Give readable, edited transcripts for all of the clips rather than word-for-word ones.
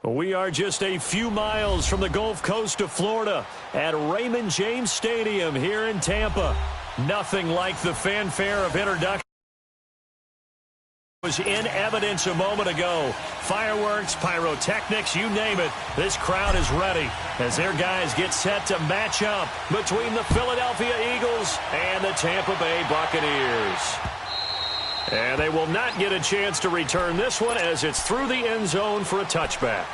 We are just a few miles from the Gulf Coast of Florida at Raymond James Stadium here in Tampa. Nothing like the fanfare of introduction was in evidence a moment ago. Fireworks, pyrotechnics, you name it. This crowd is ready as their guys get set to match up between the Philadelphia Eagles and the Tampa Bay Buccaneers. And they will not get a chance to return this one as it's through the end zone for a touchback.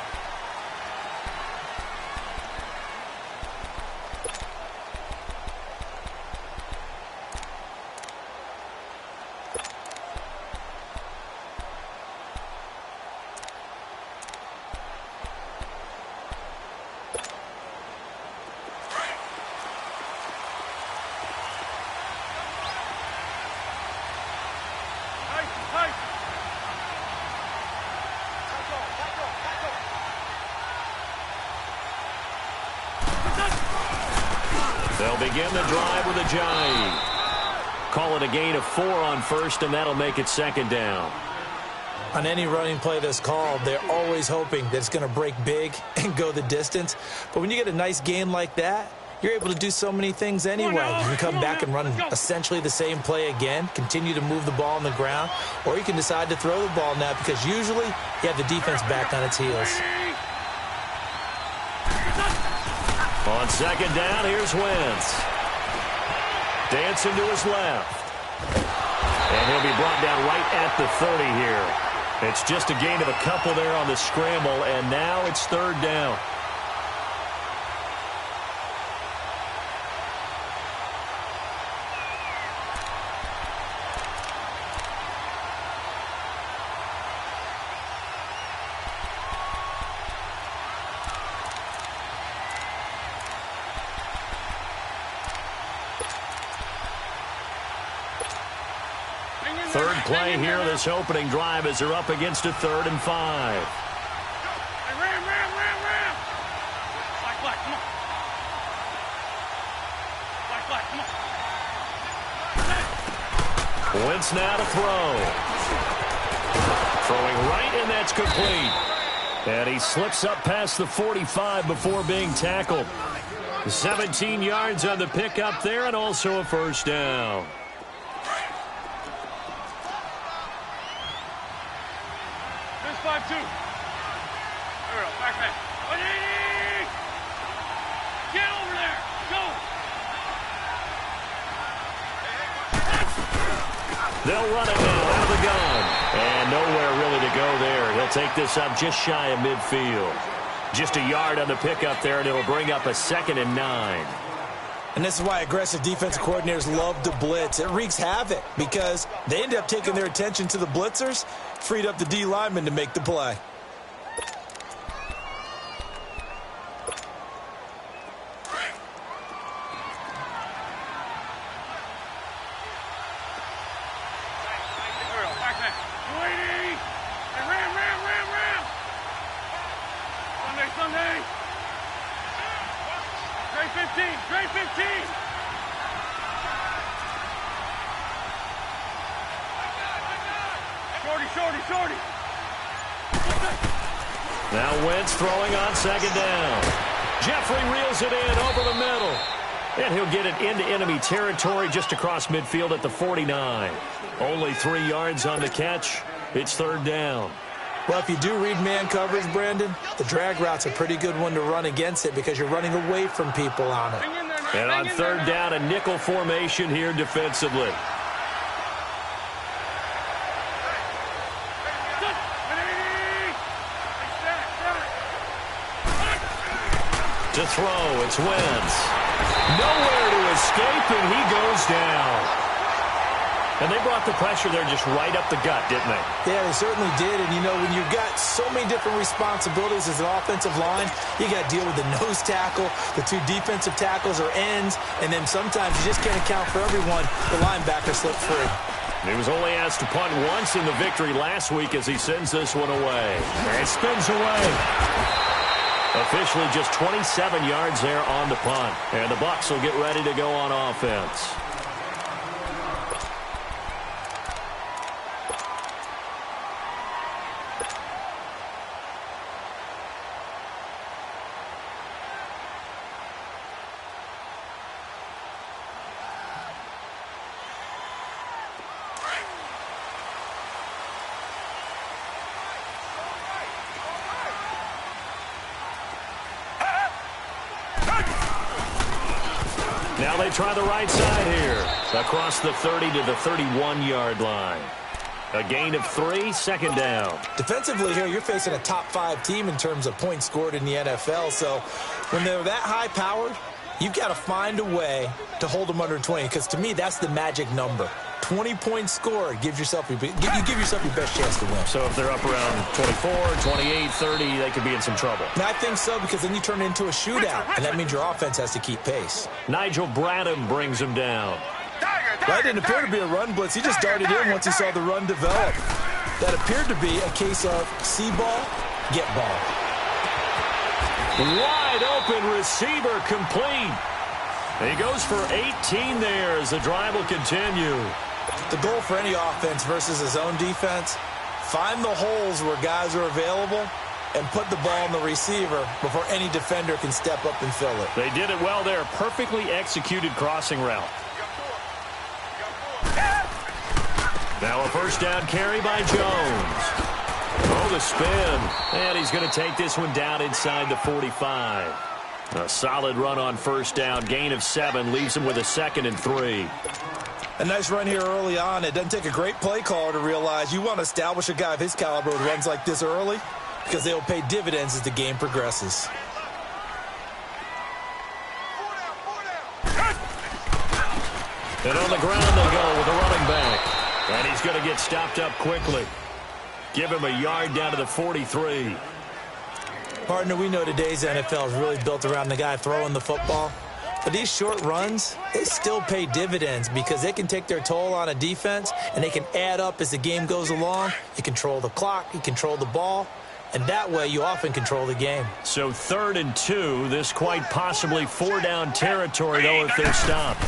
They'll begin the drive with a jive. Call it a gain of 4 on first, and that'll make it second down. On any running play that's called, they're always hoping that it's going to break big and go the distance. But when you get a nice gain like that, you're able to do so many things anyway. You can come back and run essentially the same play again, continue to move the ball on the ground, or you can decide to throw the ball now because usually you have the defense back on its heels. On second down, here's Wentz. Dancing to his left. And he'll be brought down right at the 30 here. It's just a gain of a couple there on the scramble, and now it's third down. Third play here, this opening drive as they're up against a 3rd and 5. Ram. Black, come on. Wentz now to throw. Throwing right, and that's complete. And he slips up past the 45 before being tackled. 17 yards on the pickup there, and also a first down. There's 5-2. There we go. Back. 180! Get over there. Go. They'll run it now out of the gun. And nowhere really to go there. He'll take this up just shy of midfield. Just a yard on the pickup there, and it'll bring up a 2nd and 9. And this is why aggressive defensive coordinators love to blitz. It wreaks havoc because they end up taking their attention to the blitzers, freed up the D lineman to make the play. Sunday. Trey 15. Shorty. Now Wentz throwing on second down. Jeffrey reels it in over the middle. And he'll get it into enemy territory just across midfield at the 49. Only 3 yards on the catch. It's third down. Well, if you do read man coverage, Brandon, the drag route's a pretty good one to run against it because you're running away from people on it. And on third down, a nickel formation here defensively. To throw, it's Wentz. Nowhere to escape, and he goes down. And they brought the pressure there just right up the gut, didn't they? Yeah, they certainly did. And, you know, when you've got so many different responsibilities as an offensive line, you got to deal with the nose tackle, the 2 defensive tackles or ends, and then sometimes you just can't account for everyone. The linebacker slipped free. He was only asked to punt once in the victory last week as he sends this one away. And spins away. Officially just 27 yards there on the punt. And the Bucs will get ready to go on offense. Now they try the right side here. Across the 30 to the 31-yard line. A gain of 3, second down. Defensively here, you're facing a top-5 team in terms of points scored in the NFL. So when they're that high-powered, you've got to find a way to hold them under 20. Because to me, that's the magic number. 20 points scored, you give yourself your best chance to win. So if they're up around 24, 28, 30, they could be in some trouble. I think so, because then you turn it into a shootout, and that means your offense has to keep pace. Nigel Bradham brings him down. That didn't appear to be a run blitz. He just darted in once he saw the run develop. That appeared to be a case of see ball, get ball. Wide open receiver complete. He goes for 18 there as the drive will continue. The goal for any offense versus his own defense, find the holes where guys are available and put the ball on the receiver before any defender can step up and fill it. They did it well there. Perfectly executed crossing route. Now a first down carry by Jones. Oh, the spin. And he's going to take this one down inside the 45. A solid run on first down. Gain of 7 leaves him with a 2nd and 3. A nice run here early on. It doesn't take a great play caller to realize you want to establish a guy of his caliber who runs like this early, because they'll pay dividends as the game progresses. And on the ground they go with a running back. And he's going to get stopped up quickly. Give him a yard down to the 43. Partner, we know today's NFL is really built around the guy throwing the football. But these short runs, they still pay dividends because they can take their toll on a defense, and they can add up as the game goes along. You control the clock, you control the ball, and that way you often control the game. So 3rd and 2, this quite possibly 4-down territory, though, if they're stopped.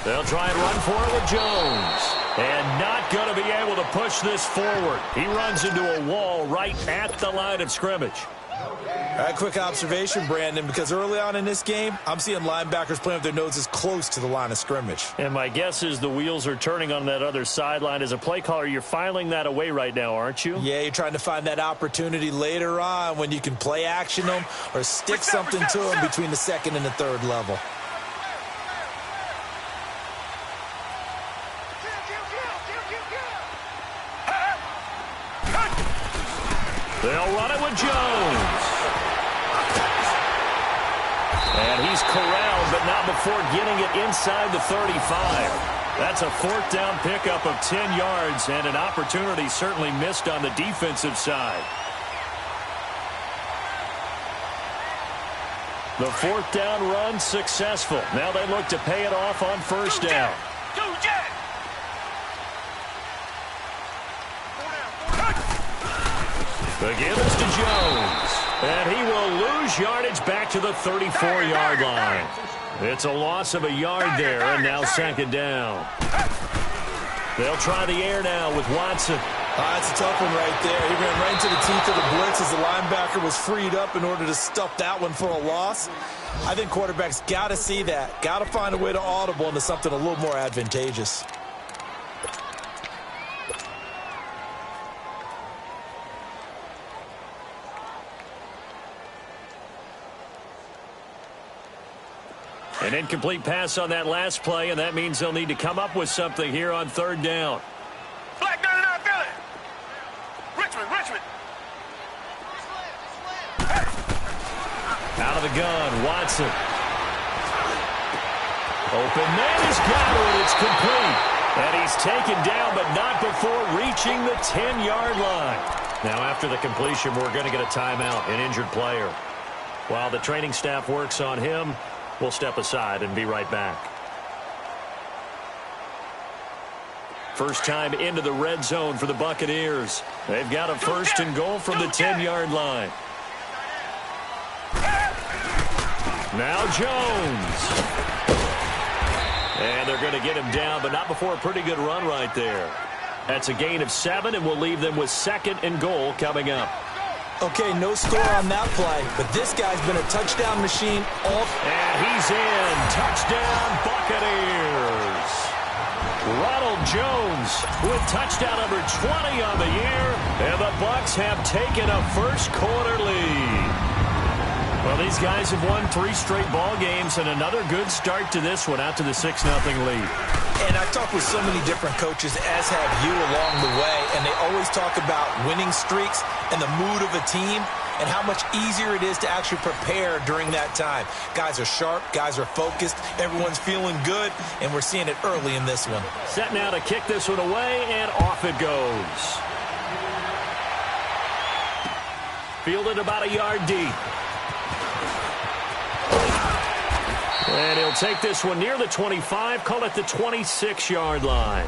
They'll try and run for it with Jones. And not going to be able to push this forward. He runs into a wall right at the line of scrimmage. All right, quick observation, Brandon, because early on in this game, I'm seeing linebackers playing with their noses close to the line of scrimmage. And my guess is the wheels are turning on that other sideline. As a play caller, you're filing that away right now, aren't you? Yeah, you're trying to find that opportunity later on when you can play action them or stick something to them between the 2nd and the 3rd level. They'll run it with Jones. And he's corralled, but not before getting it inside the 35. That's a 4th down pickup of 10 yards and an opportunity certainly missed on the defensive side. The 4th down run successful. Now they look to pay it off on first down. The give is to Jones. And he will lose yardage back to the 34-yard line. It's a loss of a yard there, and now 2nd down. They'll try the air now with Watson. That's a tough one right there. He ran right into the teeth of the blitz as the linebacker was freed up in order to stuff that one for a loss. I think quarterbacks got to see that. Got to find a way to audible into something a little more advantageous. An incomplete pass on that last play, and that means they'll need to come up with something here on 3rd down. Black 99 Philly. Richmond. Out of the gun, Watson. Open man has got it. It's complete. And he's taken down, but not before reaching the 10-yard line. Now, after the completion, we're going to get a timeout, an injured player. While the training staff works on him, we'll step aside and be right back. First time into the red zone for the Buccaneers. They've got a 1st and goal from the 10-yard line. Now Jones. And they're going to get him down, but not before a pretty good run right there. That's a gain of 7, and we'll leave them with 2nd and goal coming up. Okay, no score on that play, but this guy's been a touchdown machine all... And he's in. Touchdown, Buccaneers. Ronald Jones with touchdown number 20 on the year, and the Bucs have taken a first quarter lead. Well, these guys have won 3 straight ball games and another good start to this one out to the 6-0 lead. And I've talked with so many different coaches, as have you, along the way, and they always talk about winning streaks and the mood of a team and how much easier it is to actually prepare during that time. Guys are sharp, guys are focused, everyone's feeling good, and we're seeing it early in this one. Set now to kick this one away, and off it goes. Fielded about a yard deep. And he'll take this one near the 25, call it the 26-yard line.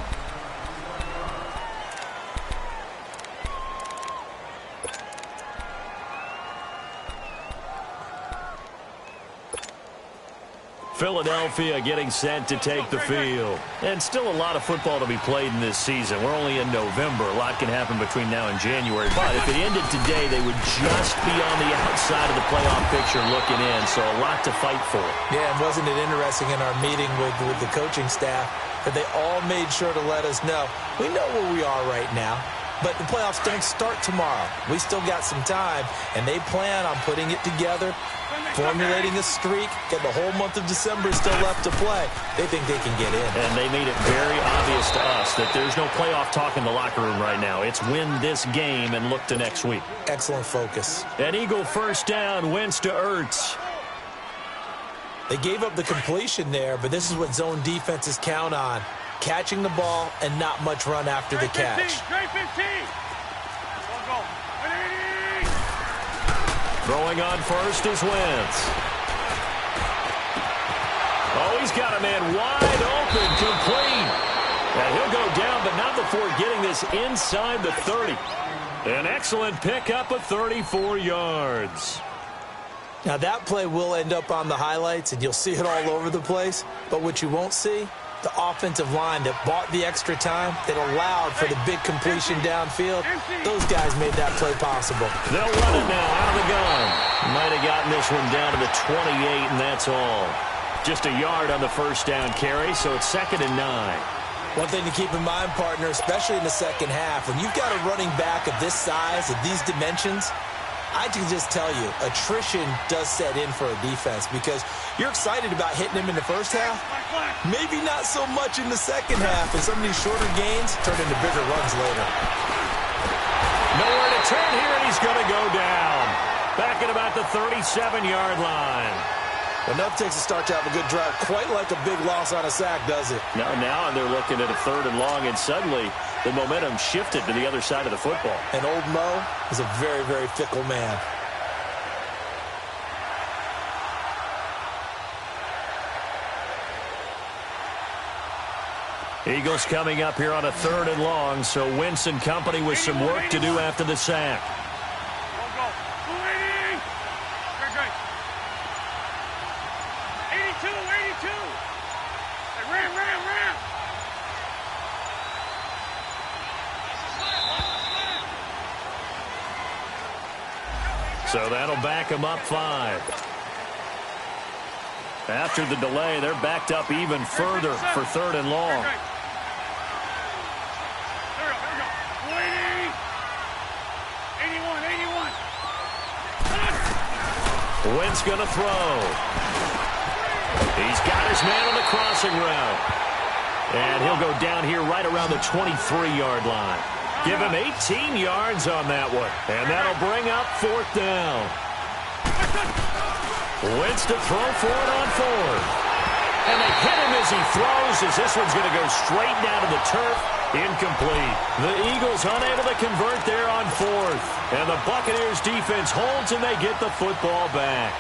Philadelphia getting set to take the field. And still a lot of football to be played in this season. We're only in November. A lot can happen between now and January. But if it ended today, they would just be on the outside of the playoff picture looking in. So a lot to fight for. Yeah, and wasn't it interesting in our meeting with the coaching staff that they all made sure to let us know, we know where we are right now, but the playoffs don't start tomorrow. We still got some time, and they plan on putting it together, formulating a streak, got the whole month of December still left to play. They think they can get in. And they made it very obvious to us that there's no playoff talk in the locker room right now. It's win this game and look to next week. Excellent focus. An Eagle first down, Wentz to Ertz. They gave up the completion there, but this is what zone defenses count on. Catching the ball and not much run after the catch. Throwing on first is Wentz. Oh, he's got a man wide open, complete. And he'll go down, but not before getting this inside the 30. An excellent pickup of 34 yards. Now, that play will end up on the highlights, and you'll see it all over the place. But what you won't see, the offensive line that bought the extra time, that allowed for the big completion downfield, those guys made that play possible. They'll run it now out of the gun. Might have gotten this one down to the 28, and that's all. Just a yard on the first down carry, so it's 2nd and 9. One thing to keep in mind, partner, especially in the second half, when you've got a running back of this size, of these dimensions, I can just tell you, attrition does set in for a defense because you're excited about hitting him in the first half. Maybe not so much in the second half, and some of these shorter gains turn into bigger runs later. Nowhere to turn here, and he's going to go down. Back at about the 37-yard line. Enough takes a start to have a good drive. Quite like a big loss on a sack, does it? Now they're looking at a 3rd and long, and suddenly the momentum shifted to the other side of the football. And old Mo is a very, very fickle man. Eagles coming up here on a 3rd and long, so Wentz and company with some work to do after the sack. So that'll back them up 5. After the delay, they're backed up even further for 3rd and long. Wentz going to throw. He's got his man on the crossing route. And he'll go down here right around the 23-yard line. Give him 18 yards on that one. And that'll bring up 4th down. Wentz to throw for it on 4th. And they hit him as he throws, as this one's going to go straight down to the turf. Incomplete. The Eagles unable to convert there on 4th. And the Buccaneers defense holds and they get the football back.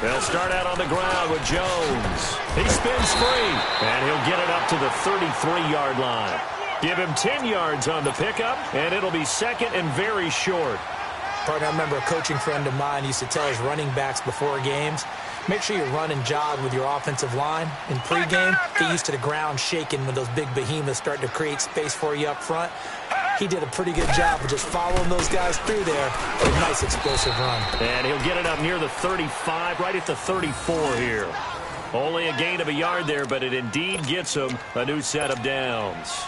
They'll start out on the ground with Jones. He spins free, and he'll get it up to the 33-yard line. Give him 10 yards on the pickup, and it'll be 2nd and very short. Partner, I remember a coaching friend of mine used to tell his running backs before games, make sure you run and jog with your offensive line. In pregame, get used to the ground shaking when those big behemoths start to create space for you up front. He did a pretty good job of just following those guys through there with a nice explosive run. And he'll get it up near the 35, right at the 34 here. Only a gain of a yard there, but it indeed gets him a new set of downs.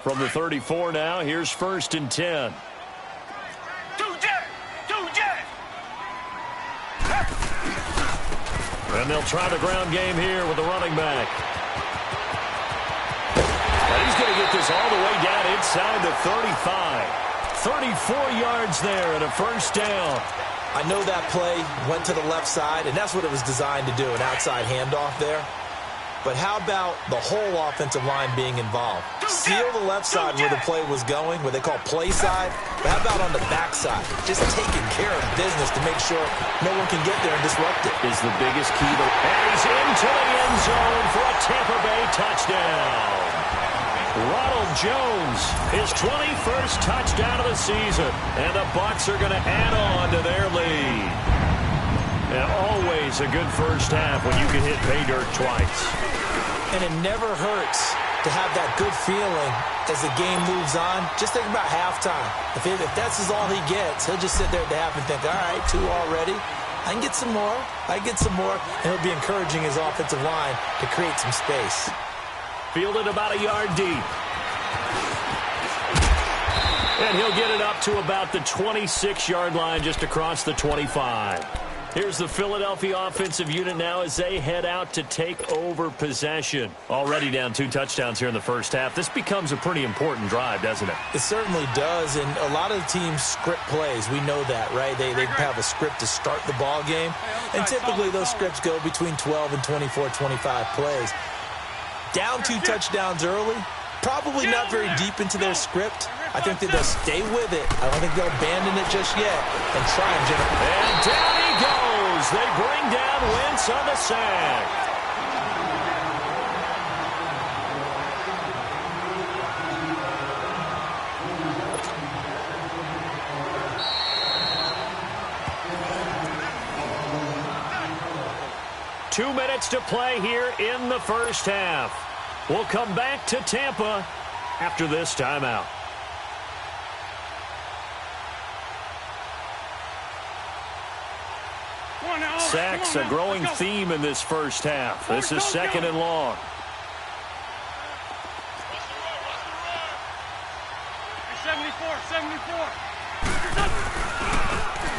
From the 34 now, here's 1st and 10. And they'll try the ground game here with the running back. And he's going to get this all the way down inside the 35. 34 yards there and a 1st down. I know that play went to the left side, and that's what it was designed to do, an outside handoff there. But how about the whole offensive line being involved? Seal the left side where the play was going, what they call play side. But how about on the back side? Just taking care of business to make sure no one can get there and disrupt it. Is the biggest key. And he's into the end zone for a Tampa Bay touchdown. Ronald Jones, his 21st touchdown of the season. And the Bucs are going to add on to their lead. And always a good first half when you can hit pay dirt twice. And it never hurts to have that good feeling as the game moves on. Just think about halftime. If that's all he gets, he'll just sit there at the half and think, all right, 2 already. I can get some more. I can get some more. And he'll be encouraging his offensive line to create some space. Fielded about a yard deep. And he'll get it up to about the 26-yard line just across the 25. Here's the Philadelphia offensive unit now as they head out to take over possession. Already down 2 touchdowns here in the first half. This becomes a pretty important drive, doesn't it? It certainly does, and a lot of the teams script plays. We know that, right? They have a script to start the ball game, and typically those scripts go between 12 and 24, 25 plays. Down 2 touchdowns early, probably not very deep into their script. I think that they'll stay with it. I don't think they'll abandon it just yet and try and generate. And down he goes. They bring down Wentz on the sack. Two minutes to play here in the first half. We'll come back to Tampa after this timeout. Sacks, a growing theme in this first half. This is 2nd and long.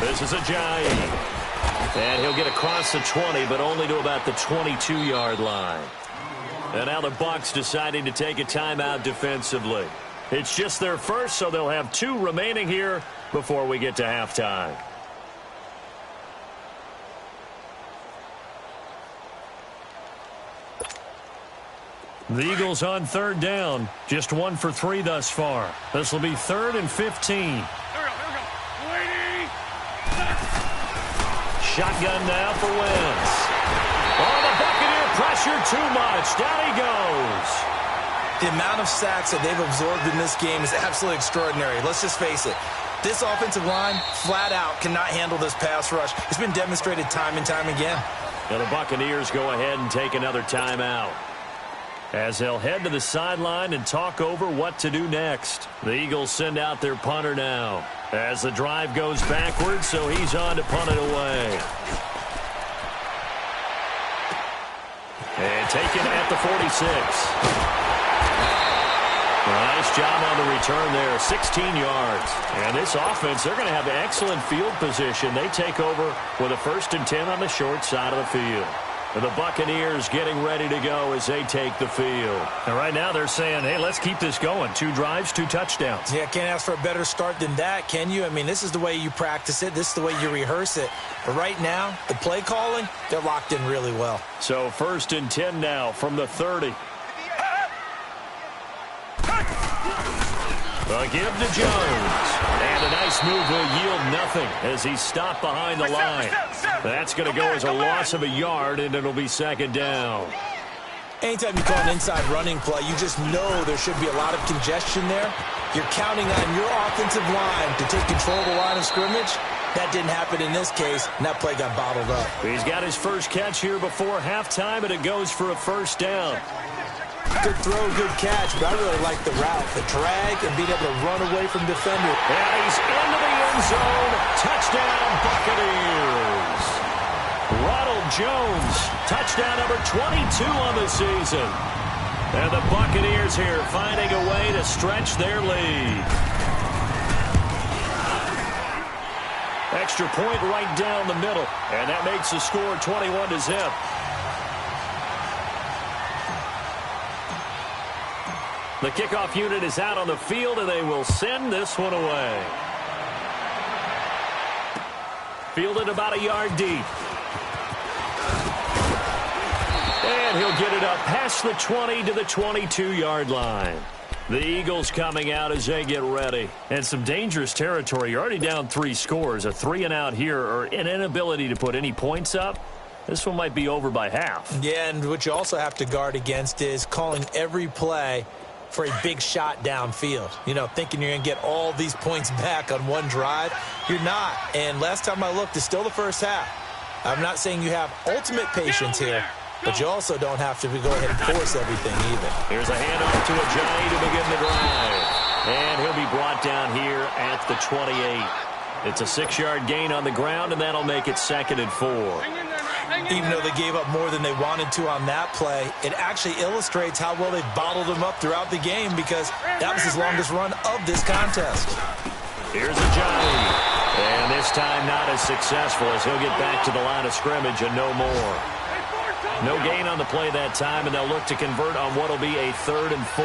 This is a giant. And he'll get across the 20, but only to about the 22-yard line. And now the Bucs deciding to take a timeout defensively. It's just their first, so they'll have 2 remaining here before we get to halftime. The Eagles on 3rd down. Just 1 for 3 thus far. This will be 3rd and 15. Shotgun now for Wentz. Oh, the Buccaneer pressure too much. Down he goes. The amount of sacks that they've absorbed in this game is absolutely extraordinary. Let's just face it. This offensive line, flat out, cannot handle this pass rush. It's been demonstrated time and time again. Now the Buccaneers go ahead and take another timeout, as they'll head to the sideline and talk over what to do next. The Eagles send out their punter now as the drive goes backwards, so he's on to punt it away. And taken at the 46. Nice job on the return there, 16 yards. And this offense, they're going to have excellent field position. They take over with a 1st and 10 on the short side of the field. And the Buccaneers getting ready to go as they take the field. And right now they're saying, hey, let's keep this going. 2 drives, 2 touchdowns. Yeah, can't ask for a better start than that, can you? I mean, this is the way you practice it. This is the way you rehearse it. But right now, the play calling, they're locked in really well. So 1st and 10 now from the 30. A give to Jones. And a nice move will yield nothing as he's stopped behind the line. That's going to go as a loss of a yard, and it'll be 2nd down. Anytime you call an inside running play, you just know there should be a lot of congestion there. You're counting on your offensive line to take control of the line of scrimmage. That didn't happen in this case, and that play got bottled up. He's got his first catch here before halftime, and it goes for a first down. Good throw, good catch, but I really like the route, the drag, and being able to run away from defender. And he's into the end zone. Touchdown, Buccaneers. Ronald Jones, touchdown number 22 on the season. And the Buccaneers here finding a way to stretch their lead. Extra point right down the middle, and that makes the score 21-0. The kickoff unit is out on the field, and they will send this one away. Fielded about a yard deep. And he'll get it up past the 20 to the 22-yard line. The Eagles coming out as they get ready. And some dangerous territory. You're already down 3 scores. A 3-and-out here, or an inability to put any points up. This one might be over by half. Yeah, and what you also have to guard against is calling every play for a big shot downfield. You know, thinking you're going to get all these points back on one drive. You're not. And last time I looked, it's still the first half. I'm not saying you have ultimate patience here, but you also don't have to go ahead and force everything either. Here's a handoff to Ajayi to begin the drive. And he'll be brought down here at the 28. It's a 6-yard gain on the ground, and that'll make it 2nd and 4. Even though they gave up more than they wanted to on that play, it actually illustrates how well they bottled him up throughout the game, because that was his longest run of this contest. Here's Ajayi. And this time not as successful, as he'll get back to the line of scrimmage and no more. No gain on the play that time, and they'll look to convert on what will be a 3rd and 4.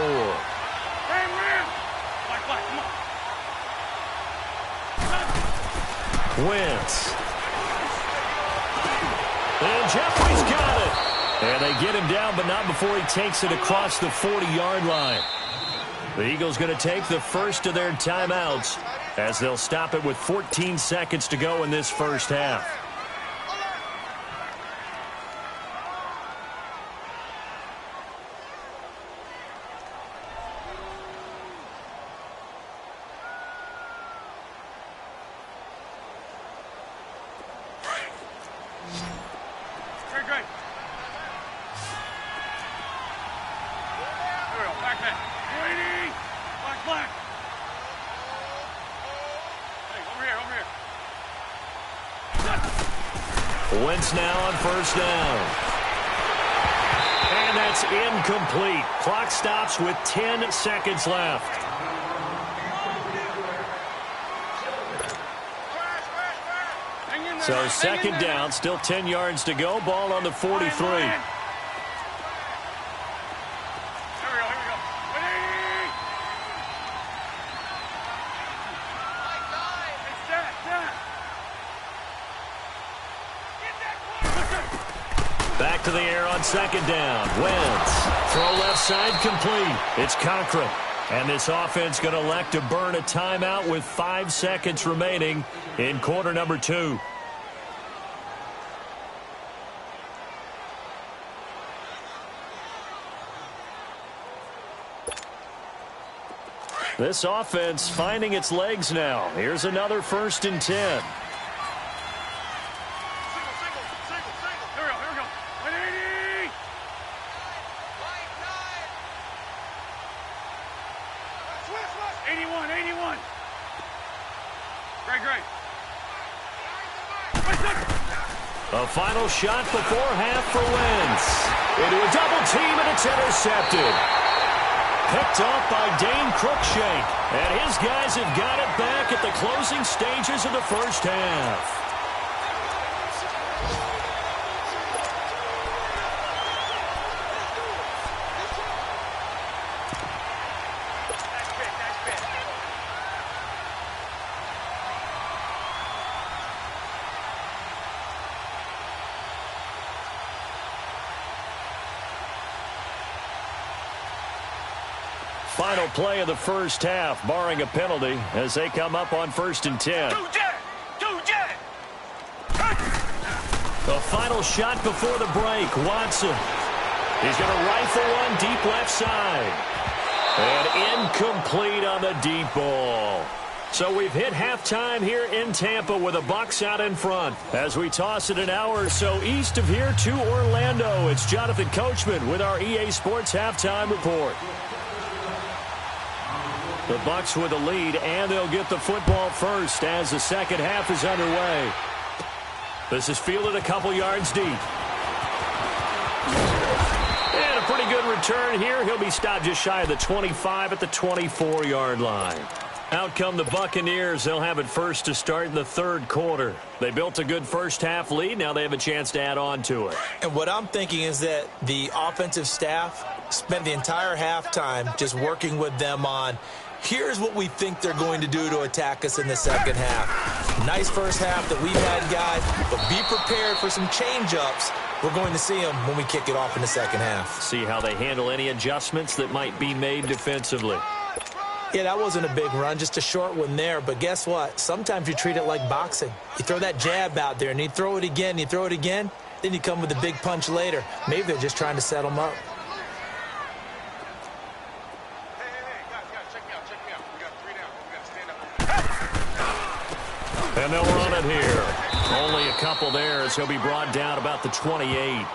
Wentz. And Jeffrey's got it. And they get him down, but not before he takes it across the 40-yard line. The Eagles going to take the first of their timeouts as they'll stop it with 14 seconds to go in this first half. Wentz now on first down. And that's incomplete. Clock stops with 10 seconds left. So 2nd down, still 10 yards to go. Ball on the 43. Back to the air on 2nd down. Wentz. Throw left side complete. It's Cochran. And this offense going to elect to burn a timeout with 5 seconds remaining in quarter number 2. This offense finding its legs now. Here's another 1st and 10. A final shot before half for Wentz. Into a double team, and it's intercepted. Picked off by Dane Cruikshank. And his guys have got it back at the closing stages of the first half. Final play of the first half, barring a penalty, as they come up on 1st and 10. The final shot before the break. Watson. He's going to rifle one deep left side. And incomplete on the deep ball. So we've hit halftime here in Tampa with the Bucs out in front. As we toss it an hour or so east of here to Orlando, it's Jonathan Coachman with our EA Sports Halftime Report. The Bucs with the lead, and they'll get the football first as the second half is underway. This is fielded a couple yards deep. And a pretty good return here. He'll be stopped just shy of the 25 at the 24-yard line. Out come the Buccaneers. They'll have it first to start in the third quarter. They built a good first-half lead. Now they have a chance to add on to it. And what I'm thinking is that the offensive staff spent the entire halftime just working with them on, here's what we think they're going to do to attack us in the second half. Nice first half that we've had, guys, but be prepared for some change-ups. We're going to see them when we kick it off in the second half. See how they handle any adjustments that might be made defensively. Yeah, that wasn't a big run, just a short one there. But guess what? Sometimes you treat it like boxing. You throw that jab out there, and you throw it again, you throw it again, then you come with a big punch later. Maybe they're just trying to set them up. And they'll run it here. Only a couple there as he'll be brought down about the 28.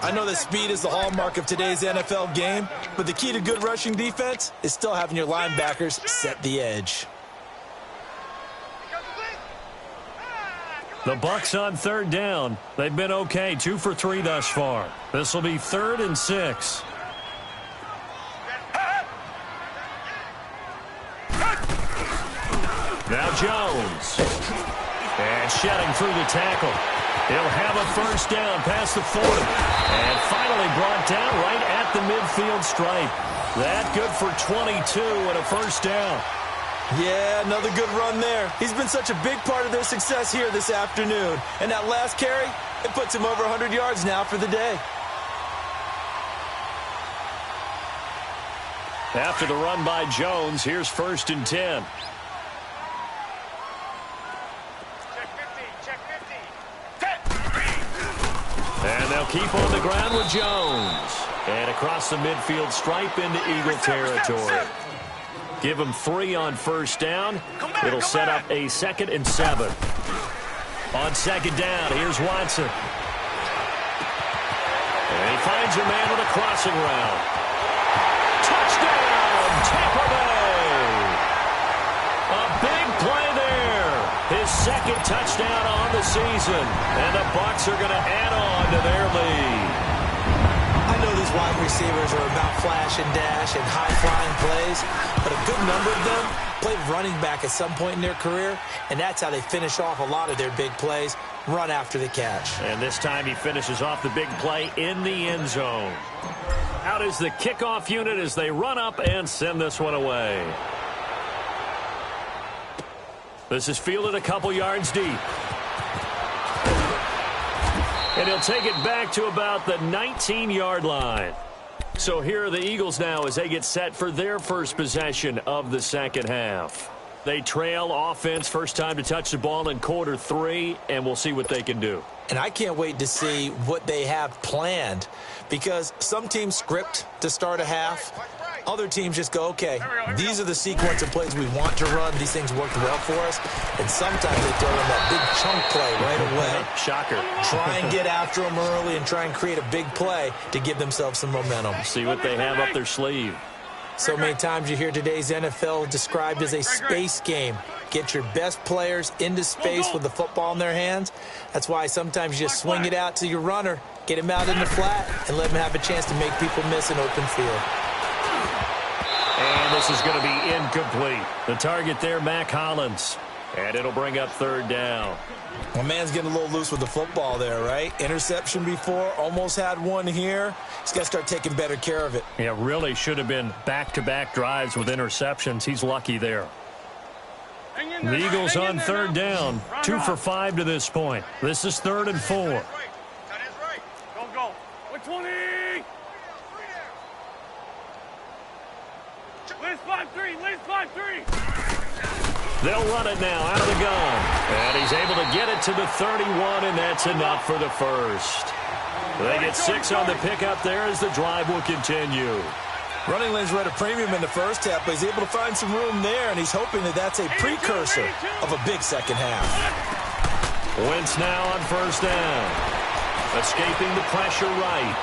I know that speed is the hallmark of today's NFL game, but the key to good rushing defense is still having your linebackers set the edge. The Bucs on third down. They've been okay, 2 for 3 thus far. This will be 3rd and 6. Now Jones. And shedding through the tackle. He'll have a first down past the 40. And finally brought down right at the midfield stripe. That good for 22 and a first down. Yeah, another good run there. He's been such a big part of their success here this afternoon. And that last carry, it puts him over 100 yards now for the day. After the run by Jones, here's 1st and 10. And they'll keep on the ground with Jones. And across the midfield stripe into Eagle territory. Give him 3 on first down. It'll set up a 2nd and 7. On second down, here's Watson. And he finds a man with a crossing route. Touchdown, Tampa Bay! A big play there. His 2nd touchdown on the season. And the Bucs are going to add on to their lead. I know these wide receivers are about flash and dash and high-flying plays, but a good number of them played running back at some point in their career, and that's how they finish off a lot of their big plays, run after the catch. And this time he finishes off the big play in the end zone. Out is the kickoff unit as they run up and send this one away. This is fielded a couple yards deep. And he'll take it back to about the 19-yard line. So here are the Eagles now as they get set for their first possession of the second half. They trail offense, first time to touch the ball in quarter 3, and we'll see what they can do. And I can't wait to see what they have planned, because some teams script to start a half. Other teams just go, okay, these are the sequence of plays we want to run. These things worked well for us. And sometimes they throw in that big chunk play right away. Shocker. Try and get after them early and try and create a big play to give themselves some momentum. See what they have up their sleeve. So many times you hear today's NFL described as a space game. Get your best players into space with the football in their hands. That's why sometimes you just swing it out to your runner, get him out in the flat, and let him have a chance to make people miss an open field. And this is going to be incomplete. The target there, Mac Hollins. And it'll bring up 3rd down. My man's getting a little loose with the football there, right? Interception before, almost had one here. He's got to start taking better care of it. Yeah, really should have been back-to-back drives with interceptions. He's lucky there. The Eagles on 3rd down, 2 for 5 to this point. This is 3rd and 4. That is right. Go. 120. Liz 5-3. They'll run it now out of the gun. And he's able to get it to the 31, and that's enough for the first. They get 6 on the pickup there as the drive will continue. Running lanes were at a premium in the first half, but he's able to find some room there, and he's hoping that that's a precursor of a big second half. Wentz now on first down. Escaping the pressure right.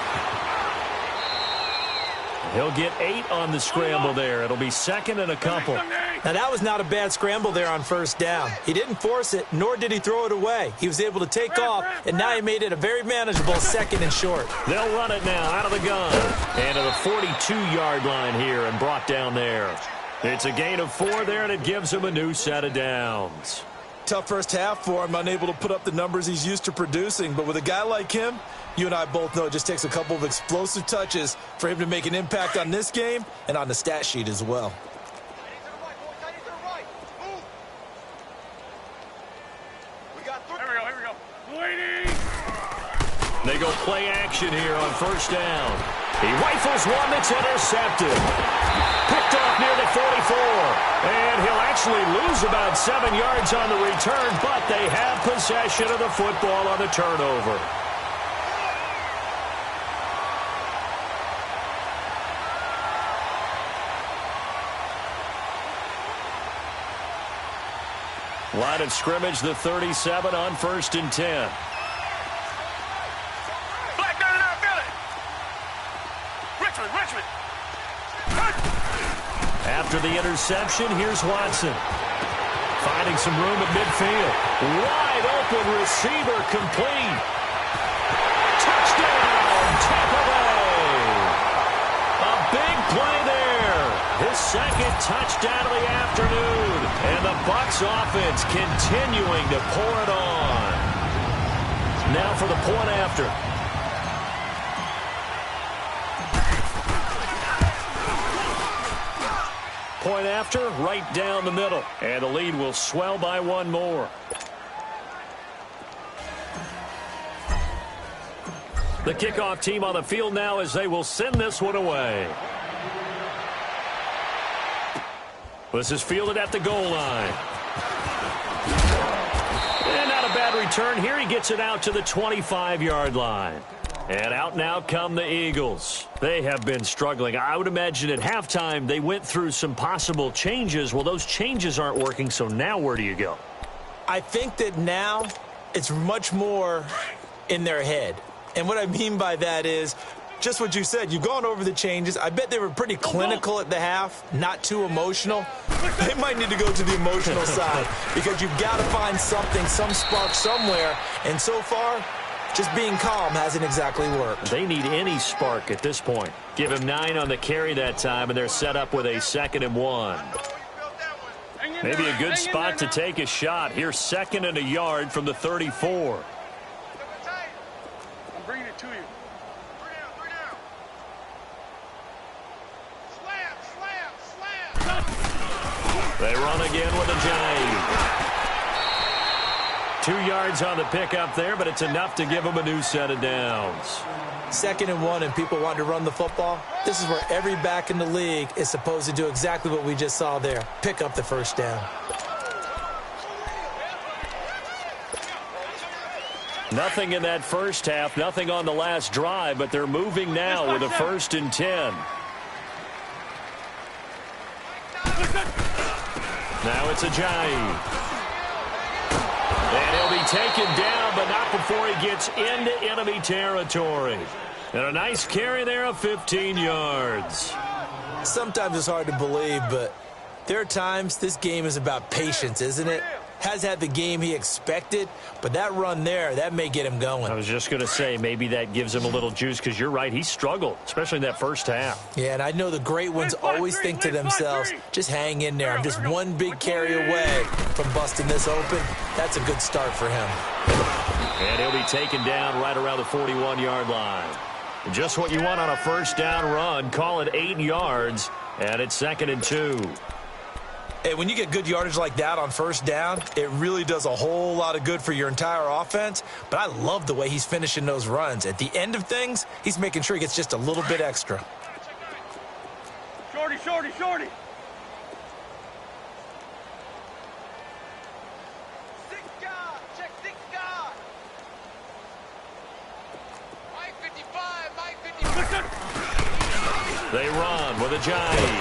He'll get 8 on the scramble there. It'll be second and a couple. Now, that was not a bad scramble there on first down. He didn't force it, nor did he throw it away. He was able to take off, and now he made it a very manageable second and short. They'll run it now out of the gun. And to the 42-yard line here and brought down there. It's a gain of 4 there, and it gives him a new set of downs. Tough first half for him, unable to put up the numbers he's used to producing. But with a guy like him, you and I both know it just takes a couple of explosive touches for him to make an impact on this game and on the stat sheet as well. They go play action here on first down. He rifles one that's intercepted. Picked off near the 44. And he'll actually lose about 7 yards on the return, but they have possession of the football on the turnover. Line of scrimmage, the 37 on first and 10. After the interception, here's Watson. Finding some room at midfield. Wide open receiver complete. Touchdown, Tampa Bay. A big play there. His second touchdown of the afternoon. And the Bucs offense continuing to pour it on. Now for the point after. Point after, right down the middle. And the lead will swell by 1 more. The kickoff team on the field now as they will send this one away. This is fielded at the goal line. And not a bad return here. He gets it out to the 25-yard line. And out now come the Eagles. They have been struggling. I would imagine at halftime they went through some possible changes. Well, those changes aren't working, so now where do you go? I think that now it's much more in their head. And what I mean by that is just what you said. You've gone over the changes. I bet they were pretty clinical at the half, not too emotional. They might need to go to the emotional side because you've got to find something, some spark somewhere. And so far, just being calm hasn't exactly worked. They need any spark at this point. Give him 9 on the carry that time, and they're set up with a 2nd and 1. Maybe a good spot to take a shot. Here's 2nd and a yard from the 34. I'm bringing it to you. They run again with a jive. 2 yards on the pickup there, but it's enough to give them a new set of downs. 2nd and 1 and people want to run the football. This is where every back in the league is supposed to do exactly what we just saw there. Pick up the first down. Nothing in that first half, nothing on the last drive, but they're moving now with a 1st and 10. Now it's a jive. And he'll be taken down, but not before he gets into enemy territory. And a nice carry there of 15 yards. Sometimes it's hard to believe, but there are times this game is about patience, isn't it? Has had the game he expected, but that run there, that may get him going. I was just going to say, maybe that gives him a little juice, because you're right, he struggled, especially in that first half. Yeah, and I know the great ones always think to themselves, just hang in there. I'm just one big carry away from busting this open. That's a good start for him. And he'll be taken down right around the 41-yard line. Just what you want on a first down run. Call it 8 yards, and it's 2nd and 2. Hey, when you get good yardage like that on first down, it really does a whole lot of good for your entire offense. But I love the way he's finishing those runs. At the end of things, he's making sure he gets just a little bit extra. Shorty, shorty, shorty. 6 guard, check 6 guard. Mike 55, Mike 55. They run with Ajayi.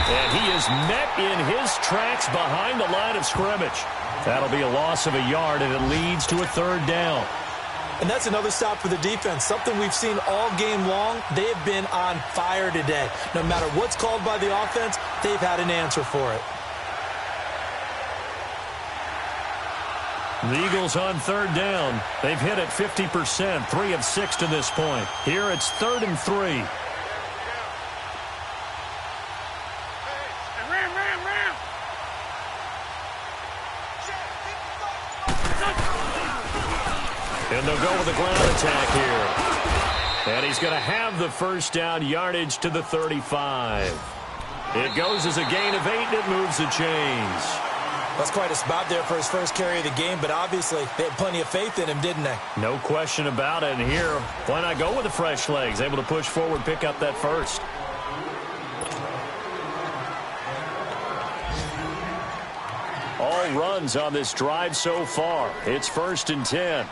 And he is met in his tracks behind the line of scrimmage. That'll be a loss of a yard, and it leads to a third down. And that's another stop for the defense, something we've seen all game long. They have been on fire today. No matter what's called by the offense, they've had an answer for it. The Eagles on third down. They've hit it 50%, 3 of 6 to this point. Here it's 3rd and 3. And they'll go with a ground attack here. And he's going to have the first down, yardage to the 35. It goes as a gain of 8, and it moves the chains. That's quite a spot there for his first carry of the game, but obviously they had plenty of faith in him, didn't they? No question about it. And here, why not go with the fresh legs? Able to push forward, pick up that first. All runs on this drive so far. It's 1st and 10.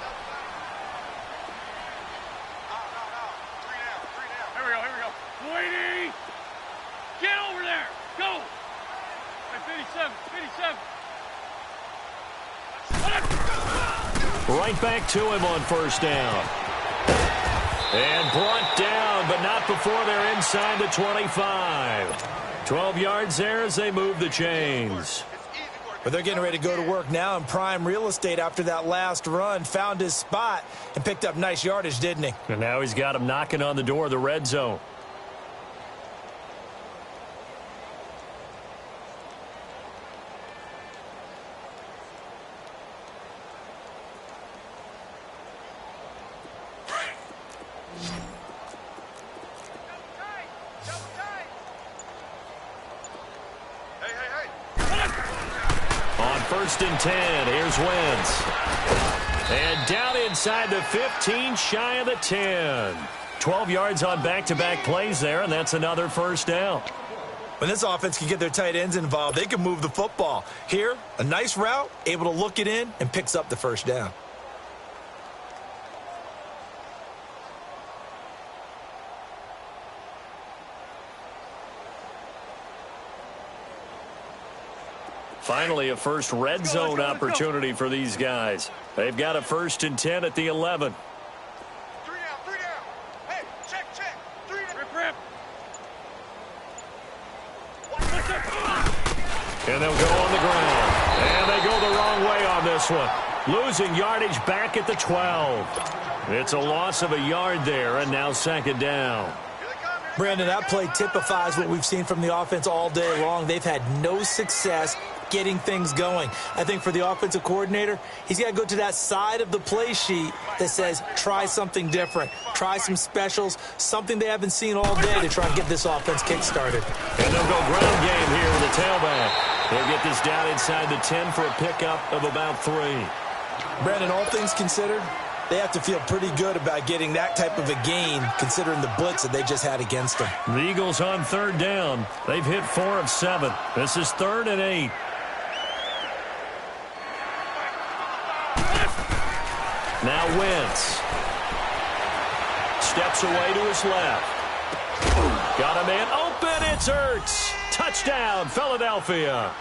Right back to him on first down. And brought down, but not before they're inside the 25. 12 yards there as they move the chains. But they're getting ready to go to work now in prime real estate after that last run. Found his spot and picked up nice yardage, didn't he? And now he's got him knocking on the door of the red zone. On 1st and 10, here's Wentz. And down inside the 15, shy of the 10. 12 yards on back-to-back plays there, and that's another first down. When this offense can get their tight ends involved, they can move the football. Here, a nice route, able to look it in, and picks up the first down. Finally, a first red zone opportunity for these guys. They've got a 1st and 10 at the 11. 3 down. Hey, check. 3 down. And they'll go on the ground. And they go the wrong way on this one. Losing yardage back at the 12. It's a loss of a yard there, and now 2nd down. Brandon, that play typifies what we've seen from the offense all day long. They've had no success getting things going. I think for the offensive coordinator, he's got to go to that side of the play sheet that says try something different, try some specials, something they haven't seen all day to try and get this offense kick-started. And they'll go ground game here with the tailback. They'll get this down inside the 10 for a pickup of about 3. Brandon, all things considered, they have to feel pretty good about getting that type of a gain considering the blitz that they just had against them. The Eagles on 3rd down. They've hit 4 of 7. This is 3rd and 8. Now Wentz. Steps away to his left. Got a man open. It's Ertz. Touchdown, Philadelphia.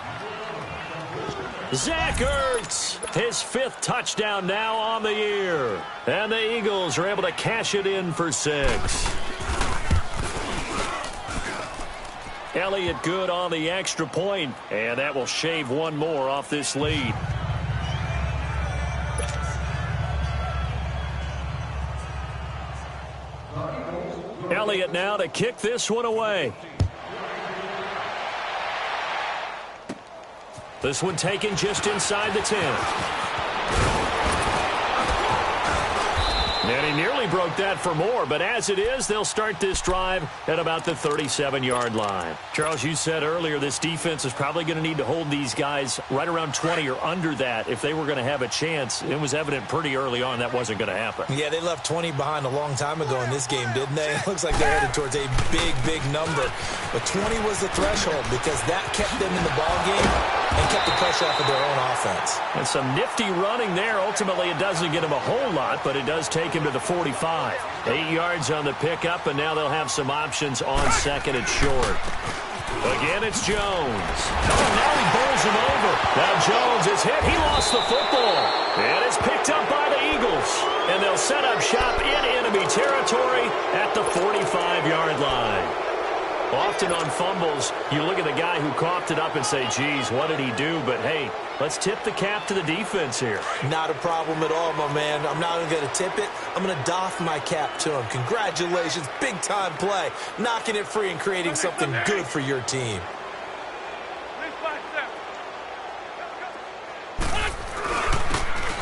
Zach Ertz, his 5th touchdown now on the year. And the Eagles are able to cash it in for 6. Elliott good on the extra point, and that will shave one more off this lead. Elliott now to kick this one away. This one taken just inside the 10. And he nearly broke that for more, but as it is, they'll start this drive at about the 37-yard line. Charles, you said earlier this defense is probably going to need to hold these guys right around 20 or under that if they were going to have a chance. It was evident pretty early on that wasn't going to happen. Yeah, they left 20 behind a long time ago in this game, didn't they? It looks like they're headed towards a big, big number. But 20 was the threshold because that kept them in the ball game and kept the pressure off of their own offense. And some nifty running there. Ultimately, it doesn't get him a whole lot, but it does take him to the 45. 8 yards on the pickup, and now they'll have some options on second and short. Again, it's Jones. Oh, now he bowls him over. Now Jones is hit. He lost the football. And it's picked up by the Eagles. And they'll set up shop in enemy territory at the 45-yard line. Often on fumbles, you look at the guy who coughed it up and say, geez, what did he do? But, hey, let's tip the cap to the defense here. Not a problem at all, my man. I'm not even going to tip it. I'm going to doff my cap to him. Congratulations. Big-time play. Knocking it free and creating something good for your team.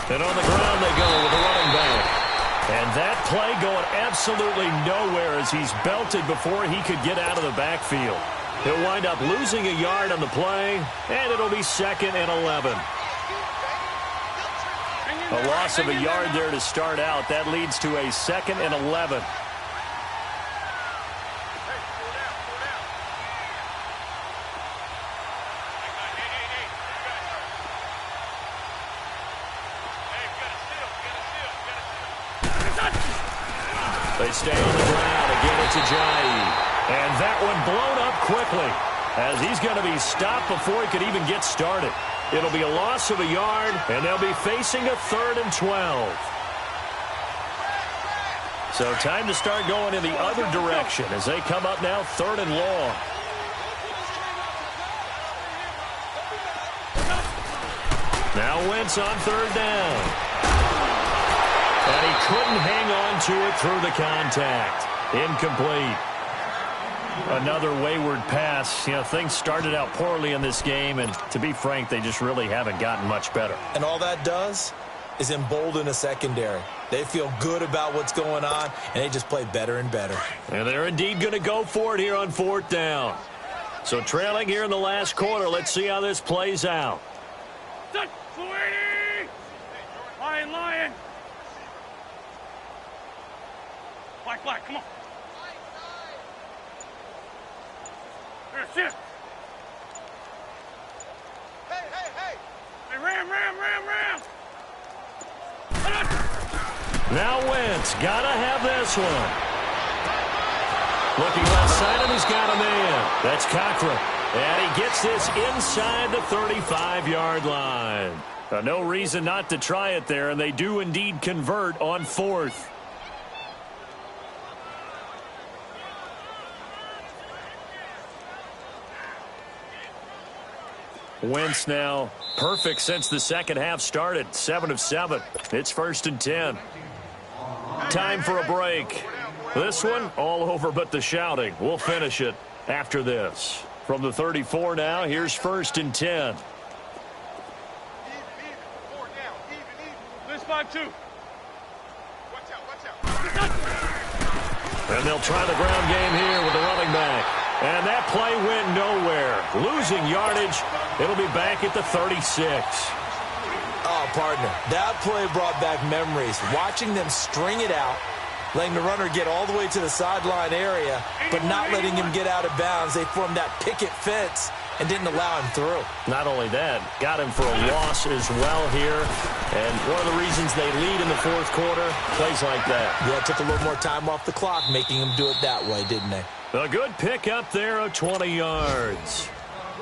And on the ground they go with the running back. And that play going absolutely nowhere as he's belted before he could get out of the backfield. He'll wind up losing a yard on the play, and it'll be 2nd and 11. A loss of a yard there to start out. That leads to a 2nd and 11. They stay on the ground. Again, it's Ajayi. And that one blown up quickly as he's going to be stopped before he could even get started. It'll be a loss of a yard, and they'll be facing a 3rd and 12. So time to start going in the other direction as they come up now 3rd and long. Now Wentz on 3rd down. And he couldn't hang on to it through the contact. Incomplete. Another wayward pass. You know, things started out poorly in this game, and to be frank, they just really haven't gotten much better. And all that does is embolden a secondary. They feel good about what's going on, and they just play better and better. And they're indeed going to go for it here on 4th down. So trailing here in the last quarter, let's see how this plays out. Lion. Black, come on. There's it. Hey. Hey, Ram. Now Wentz, gotta have this one. Looking left side, and he's got a man. That's Cochran. And he gets this inside the 35-yard line. No reason not to try it there, and they do indeed convert on 4th. Wentz now perfect since the second half started. 7 of 7. It's 1st and 10. Time for a break. This one all over but the shouting. We'll finish it after this. From the 34 now, here's 1st and 10. This 5-2. Watch out. And they'll try the ground game here with the running back. And that play went nowhere. Losing yardage. It'll be back at the 36. Oh, partner, that play brought back memories. Watching them string it out, letting the runner get all the way to the sideline area, but not letting him get out of bounds. They formed that picket fence and didn't allow him through. Not only that, got him for a loss as well here. And one of the reasons they lead in the 4th quarter, plays like that. Yeah, it took a little more time off the clock, making him do it that way, didn't they? A good pick up there of 20 yards.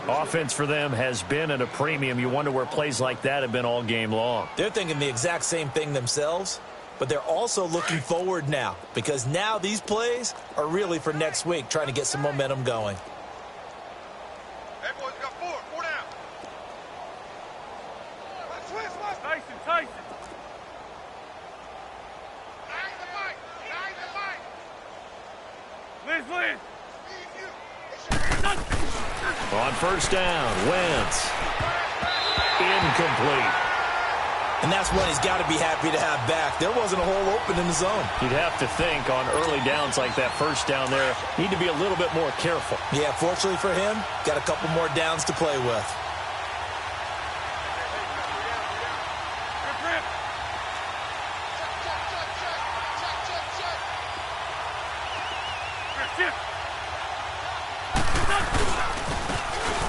Offense for them has been at a premium. You wonder where plays like that have been all game long. They're thinking the exact same thing themselves, but they're also looking forward now, because now these plays are really for next week, trying to get some momentum going. Hey, boys, got 4 down. Tyson. Liz. On 1st down, Wentz. Incomplete. And that's one he's got to be happy to have back. There wasn't a hole open in the zone. You'd have to think on early downs like that 1st down there, need to be a little bit more careful. Yeah, fortunately for him, got a couple more downs to play with.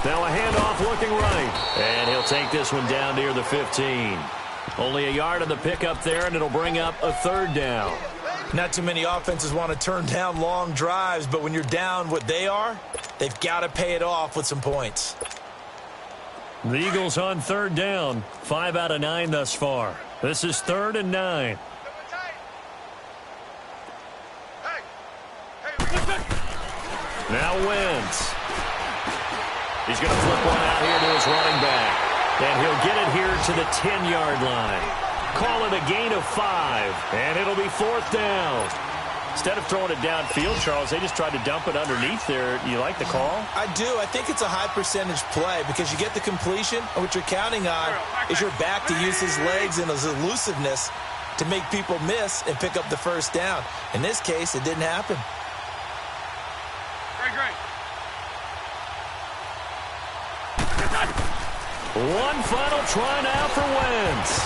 Now a handoff looking right. And he'll take this one down near the 15. Only a yard on the pickup there, and it'll bring up a 3rd down. Not too many offenses want to turn down long drives, but when you're down what they are, they've got to pay it off with some points. The Eagles on 3rd down. 5 out of 9 thus far. This is 3rd and 9. Now Wentz. He's going to flip one out here to his running back. And he'll get it here to the 10-yard line. Call it a gain of 5. And it'll be 4th down. Instead of throwing it downfield, Charles, they just tried to dump it underneath there. You like the call? I do. I think it's a high percentage play because you get the completion, and what you're counting on is your back to use his legs and his elusiveness to make people miss and pick up the 1st down. In this case, it didn't happen. Great. One final try now for Wentz.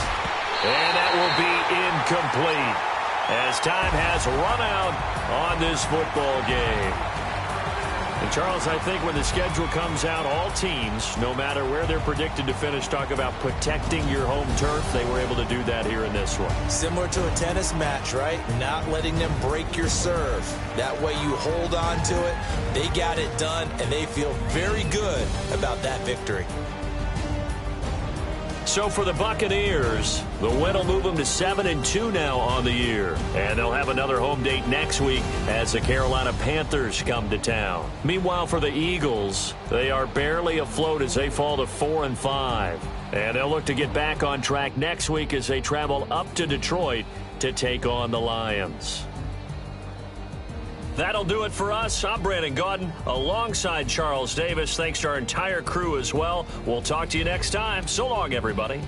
And that will be incomplete as time has run out on this football game. And, Charles, I think when the schedule comes out, all teams, no matter where they're predicted to finish, talk about protecting your home turf. They were able to do that here in this one. Similar to a tennis match, right? Not letting them break your serve. That way you hold on to it. They got it done, and they feel very good about that victory. So for the Buccaneers, the win will move them to 7-2 now on the year. And they'll have another home date next week as the Carolina Panthers come to town. Meanwhile, for the Eagles, they are barely afloat as they fall to 4-5. And they'll look to get back on track next week as they travel up to Detroit to take on the Lions. That'll do it for us. I'm Brandon Gaudin alongside Charles Davis. Thanks to our entire crew as well. We'll talk to you next time. So long, everybody.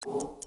you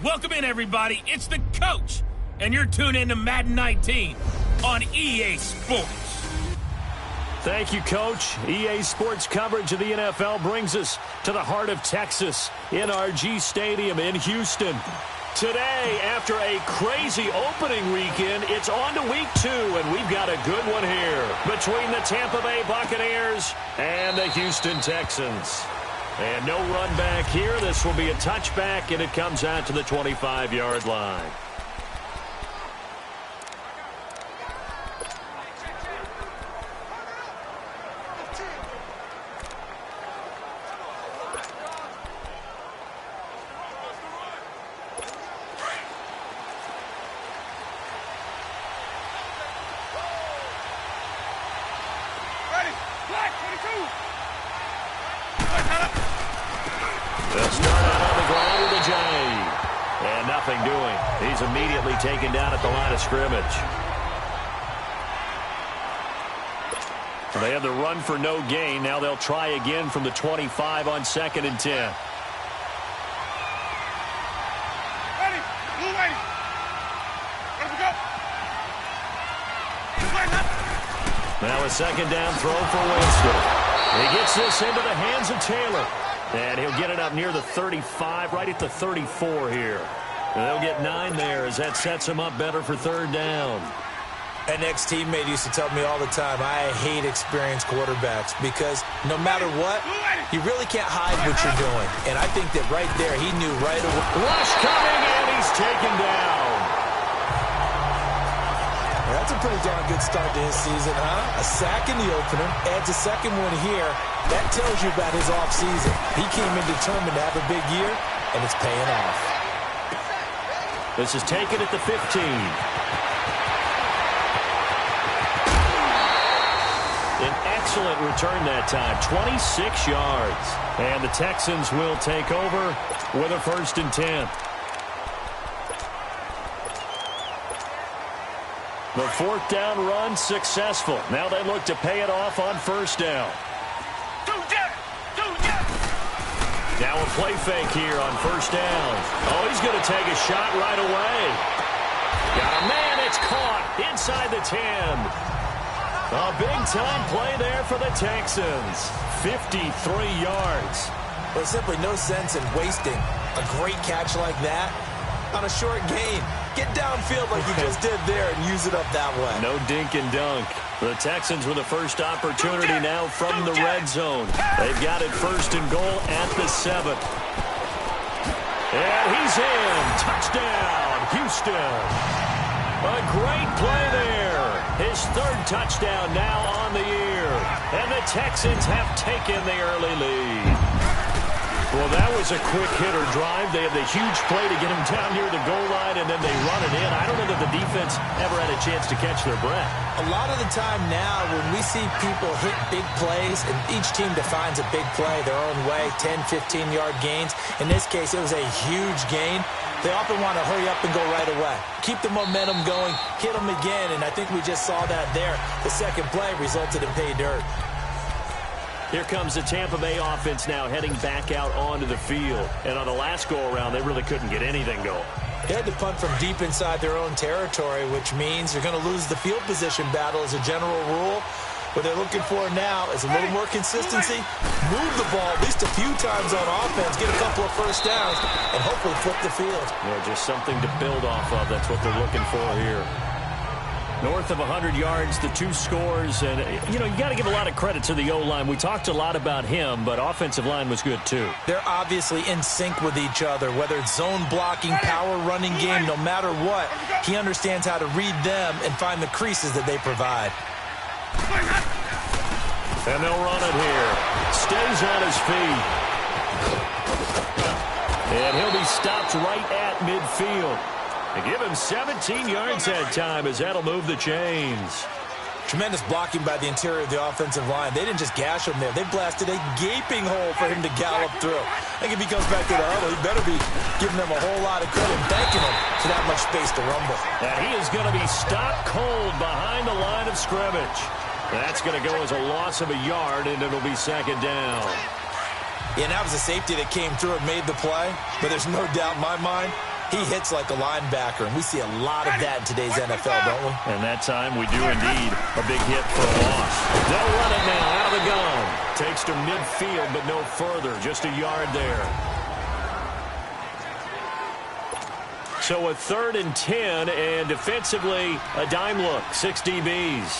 Welcome in, everybody. It's the coach, and you're tuned in to Madden 19 on EA Sports. Thank you, Coach. EA Sports coverage of the NFL brings us to the heart of Texas, NRG Stadium in Houston. Today, after a crazy opening weekend, it's on to week 2, and we've got a good one here between the Tampa Bay Buccaneers and the Houston Texans. And no run back here. This will be a touchback, and it comes out to the 25-yard line. He's immediately taken down at the line of scrimmage. They have the run for no gain. Now they'll try again from the 25 on 2nd and 10. Ready. Blue ready. Let go. Now a 2nd down throw for Winston. He gets this into the hands of Taylor. And he'll get it up near the 35, right at the 34 here. They'll get 9 there as that sets them up better for 3rd down. An ex-teammate used to tell me all the time, I hate experienced quarterbacks because no matter what, you really can't hide what you're doing. And I think that right there, he knew right away. Rush coming, and he's taken down. That's a pretty darn good start to his season, huh? A sack in the opener, adds a second one here. That tells you about his offseason. He came in determined to have a big year, and it's paying off. This is taken at the 15. An excellent return that time, 26 yards. And the Texans will take over with a 1st and 10. The 4th down run successful. Now they look to pay it off on 1st down. Now a play fake here on 1st down. Oh, he's going to take a shot right away. Got a man, it's caught inside the 10. A big-time play there for the Texans. 53 yards. There's simply no sense in wasting a great catch like that on a short gain. Get downfield like you just did there and use it up that way. No dink and dunk. The Texans with the first opportunity now from the red zone. They've got it 1st and goal at the 7. And he's in. Touchdown, Houston. A great play there. His 3rd touchdown now on the year. And the Texans have taken the early lead. Well, that was a quick hitter drive. They had the huge play to get him down near the goal line, and then they run it in. I don't know that the defense ever had a chance to catch their breath. A lot of the time now when we see people hit big plays, and each team defines a big play their own way, 10, 15-yard gains. In this case, it was a huge gain. They often want to hurry up and go right away. Keep the momentum going, hit them again, and I think we just saw that there. The second play resulted in pay dirt. Here comes the Tampa Bay offense now heading back out onto the field. And on the last go-around, they really couldn't get anything going. They had to punt from deep inside their own territory, which means you're going to lose the field position battle as a general rule. What they're looking for now is a little more consistency, move the ball at least a few times on offense, get a couple of 1st downs, and hopefully flip the field. Yeah, just something to build off of. That's what they're looking for here. North of 100 yards, the 2 scores. And, you got to give a lot of credit to the O-line. We talked a lot about him, but offensive line was good, too. They're obviously in sync with each other, whether it's zone blocking, power running game, no matter what. He understands how to read them and find the creases that they provide. And they'll run it here. Stays on his feet. And he'll be stopped right at midfield. They give him 17 yards that time as that'll move the chains. Tremendous blocking by the interior of the offensive line. They didn't just gash him there. They blasted a gaping hole for him to gallop through. I think if he comes back to the huddle, he better be giving them a whole lot of credit and thanking him for that much space to rumble. And he is going to be stopped cold behind the line of scrimmage. That's going to go as a loss of a yard, and it'll be 2nd down. Yeah, and that was a safety that came through and made the play. But there's no doubt in my mind, he hits like a linebacker, and we see a lot of that in today's NFL, don't we? And that time we do indeed. A big hit for a loss. They'll run it now out of the gun. Takes to midfield, but no further. Just a yard there. So a 3rd and 10, and defensively, a dime look. 6 DBs.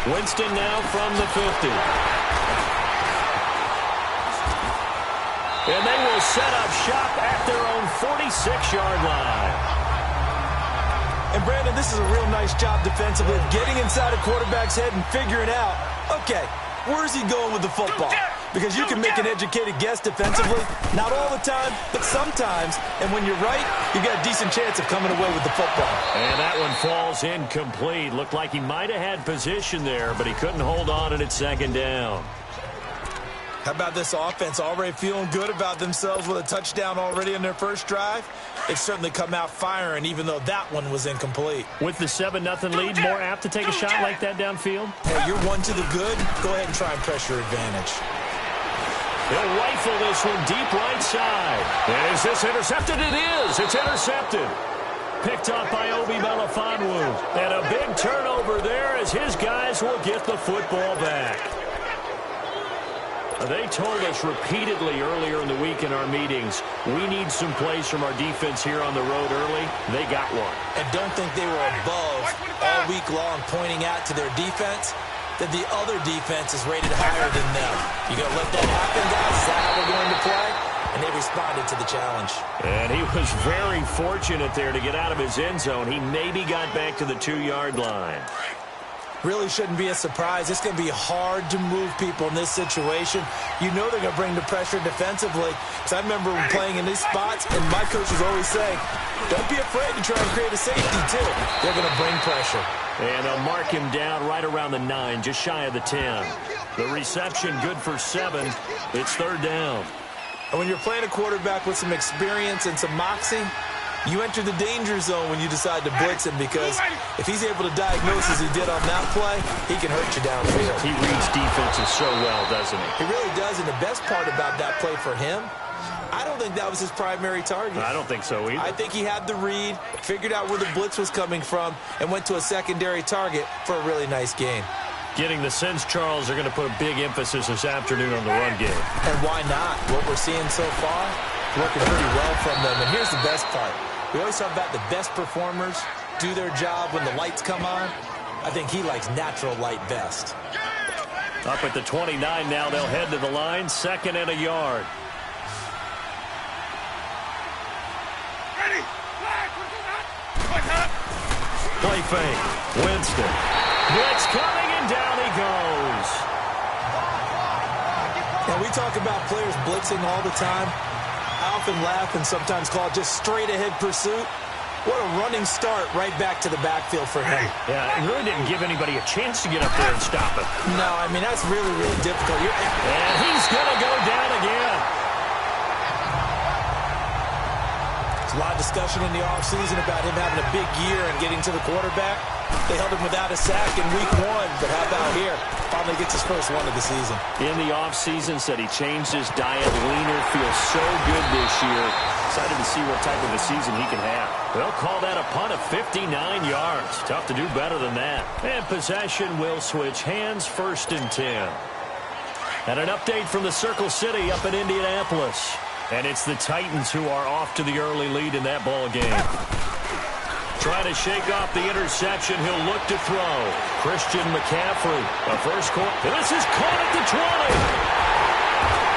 Winston now from the 50. And they will set up shop at their own 46-yard line. And, Brandon, this is a real nice job defensively of getting inside a quarterback's head and figuring out, okay, where's he going with the football? Because you can make an educated guess defensively, not all the time, but sometimes. And when you're right, you've got a decent chance of coming away with the football. And that one falls incomplete. Looked like he might have had position there, but he couldn't hold on, and it's 2nd down. How about this offense already feeling good about themselves with a touchdown already in their first drive? They've certainly come out firing, even though that one was incomplete. With the 7-0 lead, more apt to take a shot like that downfield? Hey, you're one to the good. Go ahead and try and press your advantage. He'll rifle this one deep right side. And is this intercepted? It is. It's intercepted. Picked up by Obi Melifonwu. And a big turnover there as his guys will get the football back. They told us repeatedly earlier in the week in our meetings, we need some plays from our defense here on the road early. They got one. And don't think they were above all week long pointing out to their defense that the other defense is rated higher than them. You going to let that happen, guys? Is that how we're going to play? And they responded to the challenge. And he was very fortunate there to get out of his end zone. He maybe got back to the 2-yard line. Really shouldn't be a surprise. It's going to be hard to move people in this situation. You know they're going to bring the pressure defensively. Because I remember when playing in these spots, and my coach was always saying, don't be afraid to try and create a safety, too. They're going to bring pressure. And they'll mark him down right around the 9, just shy of the 10. The reception good for 7. It's 3rd down. And when you're playing a quarterback with some experience and some moxie, you enter the danger zone when you decide to blitz him, because if he's able to diagnose as he did on that play, he can hurt you downfield. He reads defenses so well, doesn't he? He really does, and the best part about that play for him, I don't think that was his primary target. I don't think so either. I think he had the read, figured out where the blitz was coming from, and went to a secondary target for a really nice gain. Getting the sense, Charles, are going to put a big emphasis this afternoon on the run game. And why not? What we're seeing so far, working pretty well from them. And here's the best part. We always talk about the best performers do their job when the lights come on. I think he likes natural light best. Up at the 29 now, they'll head to the line, 2nd and a yard. Ready. Play fake. Winston. Blitz coming, and down he goes. Now, we talk about players blitzing all the time. I often laugh and sometimes call it just straight-ahead pursuit. What a running start right back to the backfield for him. Yeah, it really didn't give anybody a chance to get up there and stop it. No, I mean, that's really, really difficult. And he's going to go down again. There's a lot of discussion in the offseason about him having a big year and getting to the quarterback. They held him without a sack in week 1, but how about here? Finally gets his first one of the season. In the offseason, said he changed his diet, leaner, feels so good this year. Excited to see what type of a season he can have. They'll call that a punt of 59 yards. Tough to do better than that. And possession will switch hands, 1st and 10. And an update from the Circle City up in Indianapolis. And it's the Titans who are off to the early lead in that ball game. Trying to shake off the interception. He'll look to throw. Christian McCaffrey. A first quarter. This is caught at the 20.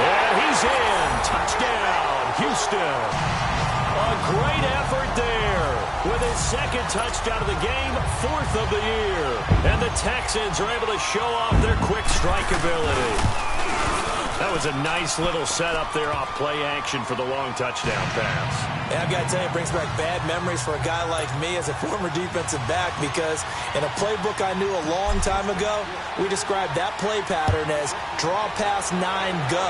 And he's in. Touchdown, Houston. A great effort there. With his 2nd touchdown of the game, 4th of the year. And the Texans are able to show off their quick strike ability. That was a nice little setup there off play action for the long touchdown pass. Yeah, I've got to tell you, it brings back bad memories for a guy like me as a former defensive back, because in a playbook I knew a long time ago, we described that play pattern as draw pass 9 go,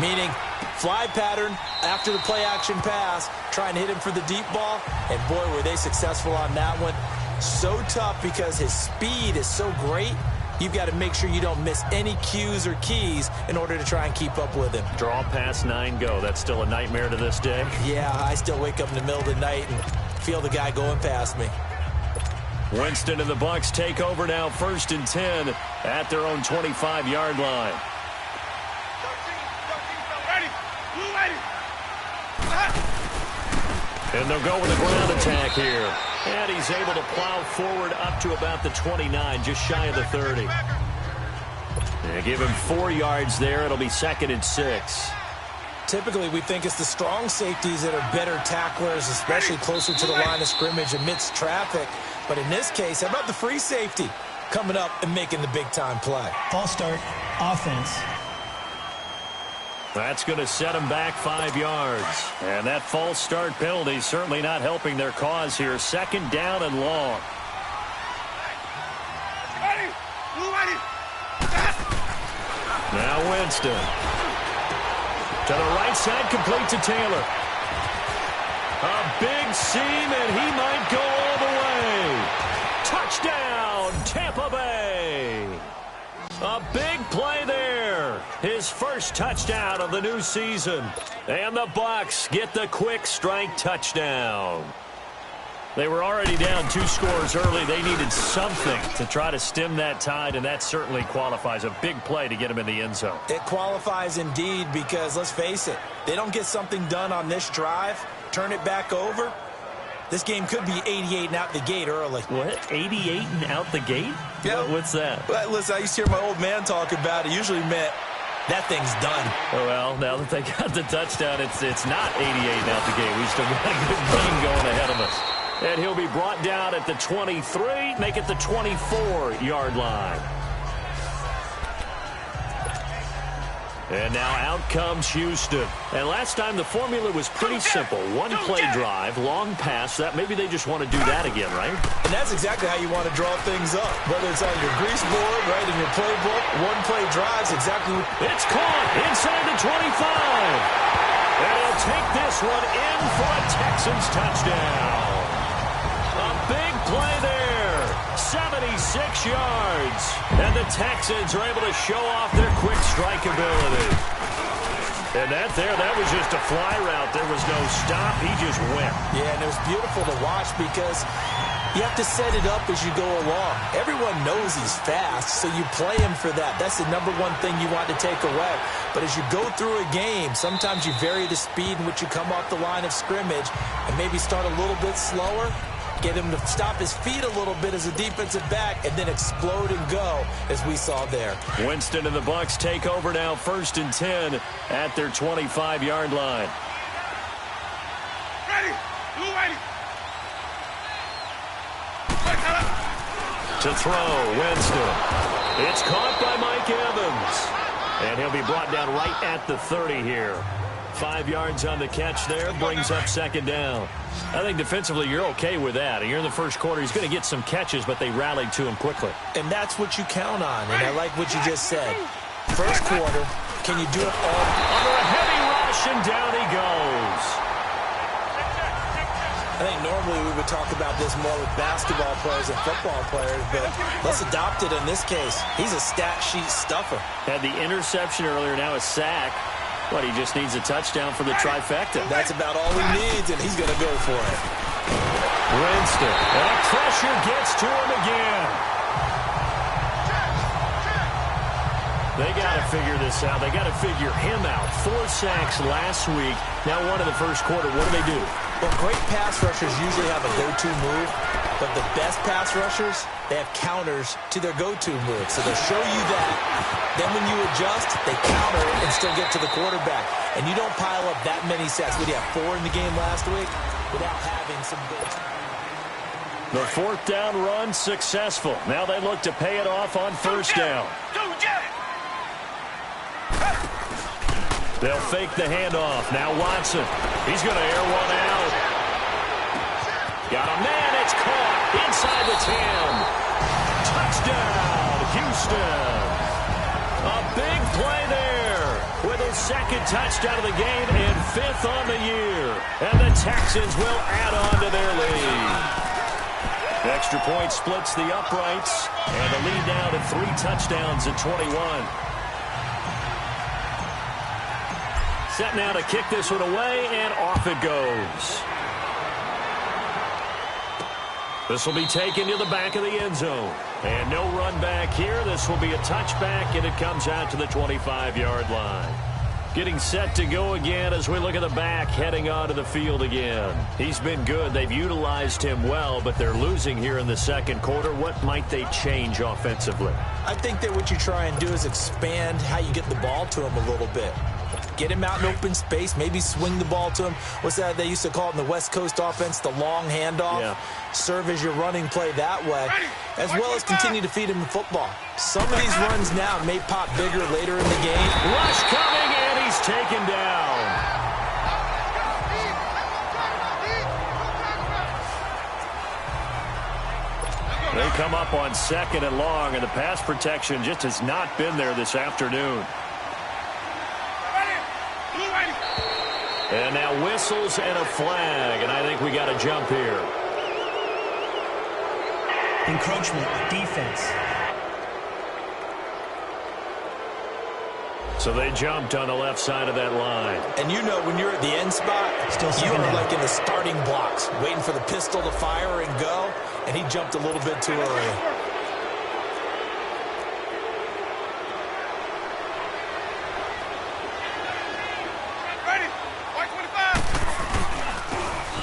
meaning fly pattern after the play action pass, try and hit him for the deep ball, and boy, were they successful on that one. So tough because his speed is so great. You've got to make sure you don't miss any cues or keys in order to try and keep up with him. Draw pass 9 go. That's still a nightmare to this day. Yeah, I still wake up in the middle of the night and feel the guy going past me. Winston and the Bucs take over now, 1st and 10 at their own 25-yard line. 13, And they'll go with a ground attack here. And he's able to plow forward up to about the 29, just shy of the 30. They give him 4 yards there. It'll be 2nd and 6. Typically, we think it's the strong safeties that are better tacklers, especially closer to the line of scrimmage amidst traffic. But in this case, how about the free safety coming up and making the big-time play? False start, offense. That's going to set them back 5 yards. And that false start penalty certainly not helping their cause here. 2nd down and long. Now Winston. To the right side, complete to Taylor. A big seam, and he might go all the way. Touchdown, Tampa Bay. A big play there. His first touchdown of the new season. And the Bucs get the quick strike touchdown. They were already down 2 scores early. They needed something to try to stem that tide, and that certainly qualifies. A big play to get them in the end zone. It qualifies indeed because, let's face it, they don't get something done on this drive, turn it back over, this game could be 88 and out the gate early. What? 88 and out the gate? Yeah. What's that? Well, listen, I used to hear my old man talk about it. Usually meant that thing's done. Oh, well, now that they got the touchdown, it's not 88 and out the gate. We still got a good game going ahead of us. And he'll be brought down at the 23, make it the 24-yard line. And now out comes Houston. And last time the formula was pretty simple. One play drive, long pass. That maybe they just want to do that again, right? And that's exactly how you want to draw things up. Whether it's on your grease board, right, in your playbook, one play drives exactly. It's caught inside the 25. And he'll take this one in for a Texans touchdown. A big play there. 76 yards. And the Texans are able to show off their quick strike ability. And that was just a fly route. There was no stop. He just went. Yeah, and it was beautiful to watch because you have to set it up as you go along. Everyone knows he's fast, so you play him for that. That's the number one thing you want to take away. But as you go through a game, sometimes you vary the speed in which you come off the line of scrimmage and maybe start a little bit slower. Get him to stop his feet a little bit as a defensive back and then explode and go, as we saw there. Winston and the Bucs take over now, 1st and 10 at their 25-yard line. Ready. Blue ready. To throw, Winston. It's caught by Mike Evans. And he'll be brought down right at the 30 here. 5 yards on the catch there, brings up 2nd down. I think defensively you're okay with that. You're in the first quarter. He's going to get some catches, but they rallied to him quickly. And that's what you count on, and I like what you just said. First quarter, can you do it all? Under a heavy rush, and down he goes. I think normally we would talk about this more with basketball players and football players, but let's adopt it in this case. He's a stat sheet stuffer. Had the interception earlier, now a sack. But he just needs a touchdown for the trifecta. That's about all he needs, and he's going to go for it. Winston. And pressure gets to him again. They got to figure this out. They got to figure him out. 4 sacks last week. Now 1 in the first quarter. What do? Well, great pass rushers usually have a go-to move, but the best pass rushers, they have counters to their go-to move. So they'll show you that. Then when you adjust, they counter and still get to the quarterback. And you don't pile up that many sacks. We had 4 in the game last week without having some good. The 4th down run successful. Now they look to pay it off on 1st down. They'll fake the handoff. Now Watson. He's going to air one out. Got a man. It's caught inside the 10. Touchdown, Houston. A big play there with his 2nd touchdown of the game and 5th on the year. And the Texans will add on to their lead. Extra point splits the uprights. And the lead now to 3 touchdowns at 21. Set now to kick this one away, and off it goes. This will be taken to the back of the end zone. And no run back here. This will be a touchback, and it comes out to the 25-yard line. Getting set to go again as we look at the back heading onto the field again. He's been good. They've utilized him well, but they're losing here in the 2nd quarter. What might they change offensively? I think that what you try and do is expand how you get the ball to him a little bit. Get him out in open space, maybe swing the ball to him. What's that they used to call it in the West Coast offense, the long handoff? Yeah. Serve as your running play that way, as well as continue to feed him the football. Some of these runs now may pop bigger later in the game. Rush coming, and he's taken down. They come up on 2nd and long, and the pass protection just has not been there this afternoon. And now whistles and a flag, and I think we got a jump here. Encroachment, defense. So they jumped on the left side of that line. And you know when you're at the end spot, you are like in the starting blocks, waiting for the pistol to fire and go, and he jumped a little bit too early.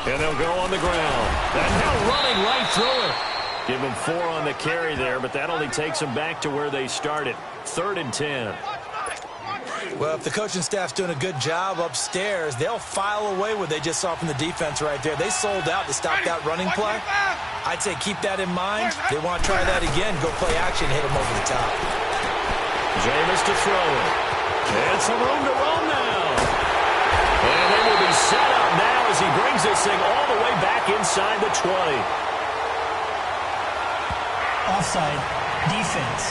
And they'll go on the ground. And now running right through it. Give them 4 on the carry there, but that only takes them back to where they started. 3rd and 10. Well, if the coaching staff's doing a good job upstairs, they'll file away what they just saw from the defense right there. They sold out to stop that running play. I'd say keep that in mind. They want to try that again. Go play action, hit them over the top. Jameis to throw it. And some room to run now. And they will be set up now as he brings this thing all the way back inside the 20. Offside. Defense.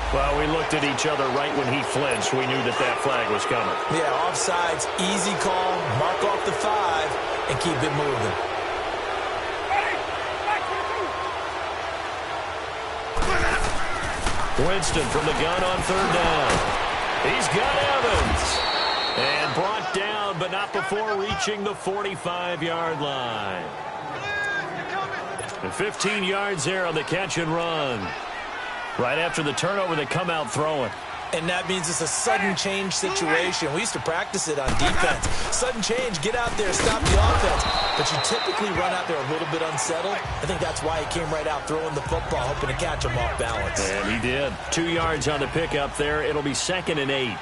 Well, we looked at each other right when he flinched. We knew that that flag was coming. Yeah, offsides, easy call, mark off the 5, and keep it moving. Winston from the gun on 3rd down. He's got Evans. And brought down, but not before reaching the 45-yard line. And 15 yards there on the catch and run. Right after the turnover, they come out throwing. And that means it's a sudden change situation. We used to practice it on defense. Sudden change, get out there, stop the offense. But you typically run out there a little bit unsettled. I think that's why he came right out throwing the football, hoping to catch him off balance. And he did. 2 yards on the pickup there. It'll be 2nd and 8.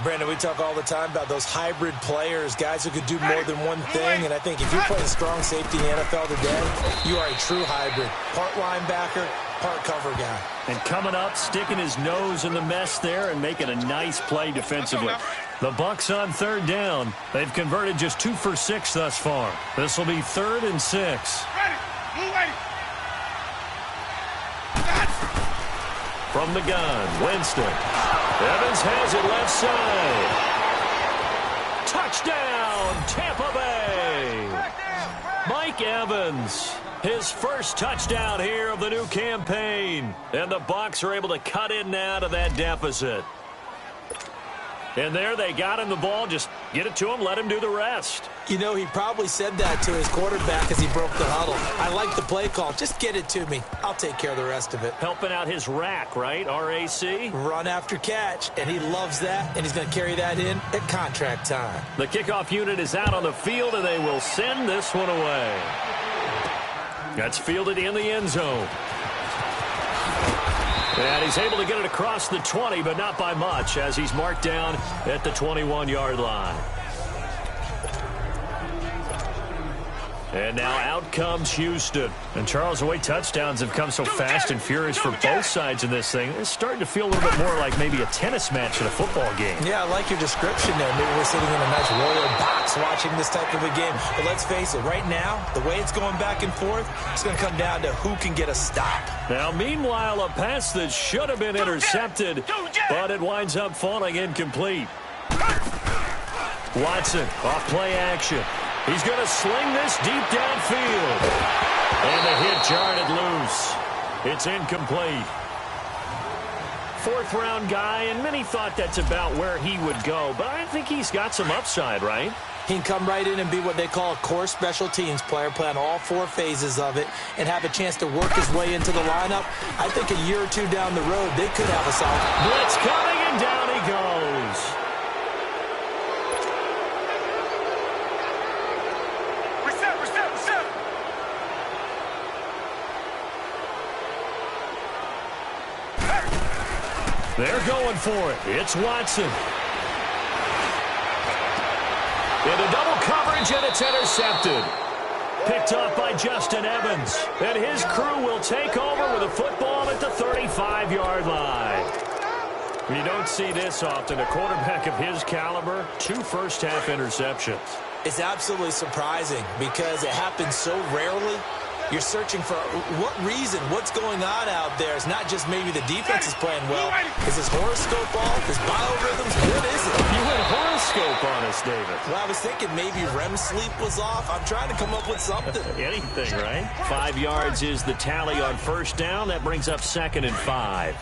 Brandon, we talk all the time about those hybrid players, guys who could do more than one thing. And I think if you're playing strong safety in the NFL today, you are a true hybrid. Part linebacker, part cover guy. And coming up, sticking his nose in the mess there and making a nice play defensively. The Bucs on 3rd down. They've converted just 2 for 6 thus far. This will be 3rd and 6. From the gun, Winston. Evans has it left side. Touchdown, Tampa Bay. Mike Evans, his first touchdown here of the new campaign. And the Bucs are able to cut in now to that deficit. And there they got him the ball. Just get it to him, let him do the rest. You know, he probably said that to his quarterback as he broke the huddle. I like the play call. Just get it to me. I'll take care of the rest of it. Helping out his rack, right? RAC? Run after catch, and he loves that, and he's going to carry that in at contract time. The kickoff unit is out on the field, and they will send this one away. That's fielded in the end zone. And he's able to get it across the 20, but not by much, as he's marked down at the 21-yard line. And now out comes Houston. And Charles, the way touchdowns have come so fast and furious for both sides in this thing, it's starting to feel a little bit more like maybe a tennis match at a football game. Yeah, I like your description there. Maybe we're sitting in a nice royal box watching this type of a game. But let's face it, right now, the way it's going back and forth, it's going to come down to who can get a stop. Now, meanwhile, a pass that should have been intercepted, but it winds up falling incomplete. Watson, off play action. He's going to sling this deep downfield. And the hit jarred it loose. It's incomplete. 4th-round guy, and many thought that's about where he would go. But I think he's got some upside, right? He can come right in and be what they call a core special teams player, play on all 4 phases of it, and have a chance to work his way into the lineup. I think a year or 2 down the road, they could have a solid. Blitz coming, and down he goes. They're going for it. It's Watson. Into double coverage, and it's intercepted. Picked up by Justin Evans. And his crew will take over with a football at the 35-yard line. You don't see this often. A quarterback of his caliber, 2 first-half interceptions. It's absolutely surprising because it happens so rarely. You're searching for what reason, what's going on out there. It's not just maybe the defense is playing well. Is his horoscope off? His biorhythms? What is it? You went horoscope on us, David. Well, I was thinking maybe REM sleep was off. I'm trying to come up with something. Anything, right? 5 yards is the tally on first down. That brings up 2nd and 5.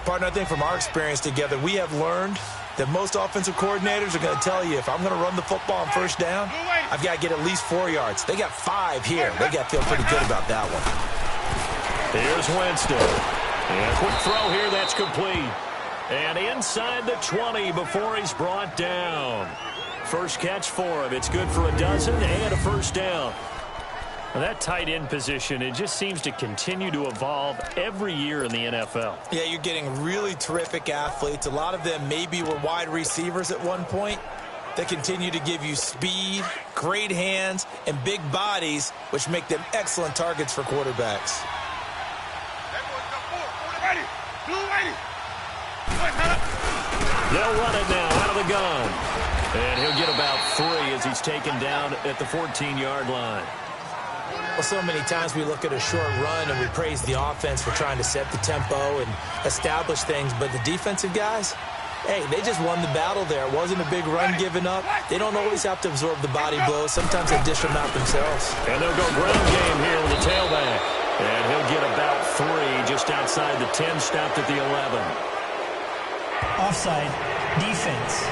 Partner, I think from our experience together, we have learned that most offensive coordinators are going to tell you, if I'm going to run the football on first down, I've got to get at least 4 yards. They got 5 here. They got to feel pretty good about that one. Here's Winston. And a quick throw here. That's complete. And inside the 20 before he's brought down. First catch for him. It's good for a dozen and a first down. That tight end position, it just seems to continue to evolve every year in the NFL. Yeah, you're getting really terrific athletes. A lot of them maybe were wide receivers at one point. They continue to give you speed, great hands, and big bodies, which make them excellent targets for quarterbacks. They'll run it now out of the gun. And he'll get about 3 as he's taken down at the 14-yard line. Well, so many times we look at a short run and we praise the offense for trying to set the tempo and establish things, but the defensive guys, hey, they just won the battle there. It wasn't a big run given up. They don't always have to absorb the body blows. Sometimes they dish them out themselves. And they'll go ground game here with the tailback. And he'll get about 3 just outside the 10, stopped at the 11. Offside. Defense.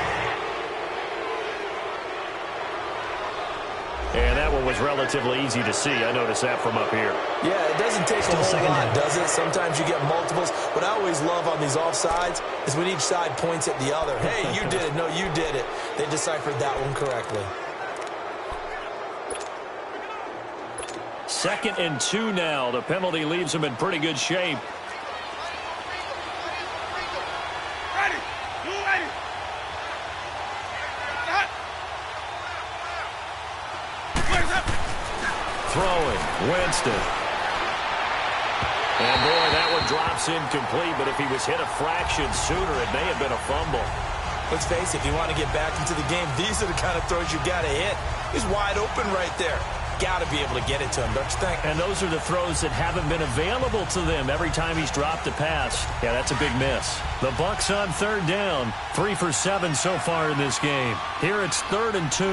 And that one was relatively easy to see. I noticed that from up here. Yeah, it doesn't take a whole lot, does it? Sometimes you get multiples. What I always love on these offsides is when each side points at the other. Hey, you did it. No, you did it. They deciphered that one correctly. 2nd and 2 now. The penalty leaves them in pretty good shape. Throwing, Winston. And boy, that one drops incomplete, but if he was hit a fraction sooner, it may have been a fumble. Let's face it, if you want to get back into the game, these are the kind of throws you got to hit. He's wide open right there. Got to be able to get it to him, don't you think? And those are the throws that haven't been available to them every time he's dropped a pass. Yeah, that's a big miss. The Bucs on 3rd down. 3 for 7 so far in this game. Here it's 3rd and 2.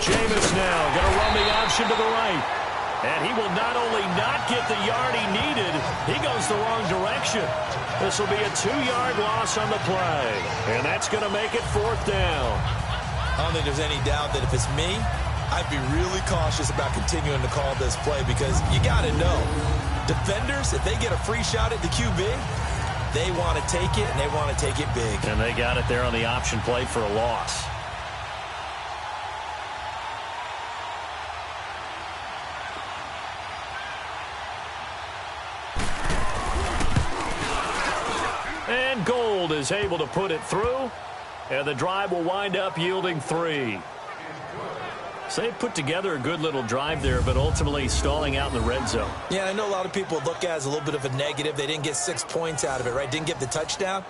Jameis now going to run the option to the right. And he will not only not get the yard he needed, he goes the wrong direction. This will be a 2-yard loss on the play. And that's going to make it 4th down. I don't think there's any doubt that if it's me, I'd be really cautious about continuing to call this play because you got to know, defenders, if they get a free shot at the QB, they want to take it, and they want to take it big. And they got it there on the option play for a loss. And Gold is able to put it through, and the drive will wind up yielding 3. So they put together a good little drive there, but ultimately stalling out in the red zone. Yeah, I know a lot of people look at it as a little bit of a negative. They didn't get 6 points out of it, right? Didn't get the touchdown.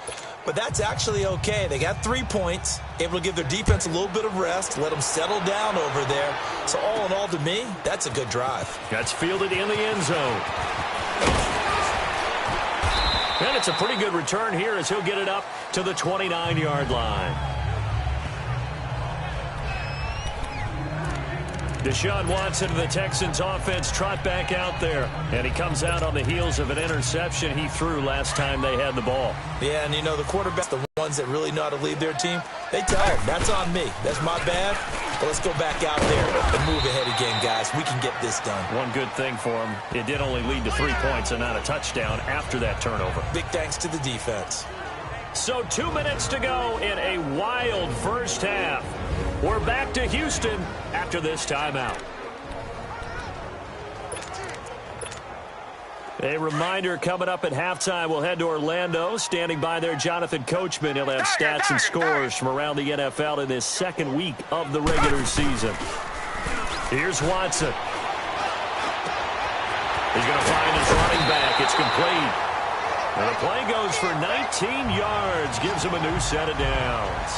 But that's actually okay. They got 3 points, able to give their defense a little bit of rest, let them settle down over there. So all in all, to me, that's a good drive. That's fielded in the end zone. And it's a pretty good return here as he'll get it up to the 29-yard line. Deshaun Watson of the Texans offense trot back out there. And he comes out on the heels of an interception he threw last time they had the ball. Yeah, and you know, the quarterbacks, the ones that really know how to lead their team, they tell them, that's on me. That's my bad. But let's go back out there and move ahead again, guys. We can get this done. One good thing for him, it did only lead to 3 points and not a touchdown after that turnover. Big thanks to the defense. So 2 minutes to go in a wild first half. We're back to Houston after this timeout. A reminder coming up at halftime, we'll head to Orlando. Standing by there, Jonathan Coachman. He'll have stats and scores from around the NFL in this second week of the regular season. Here's Watson. He's going to find his running back. It's complete. And the play goes for 19 yards, gives him a new set of downs.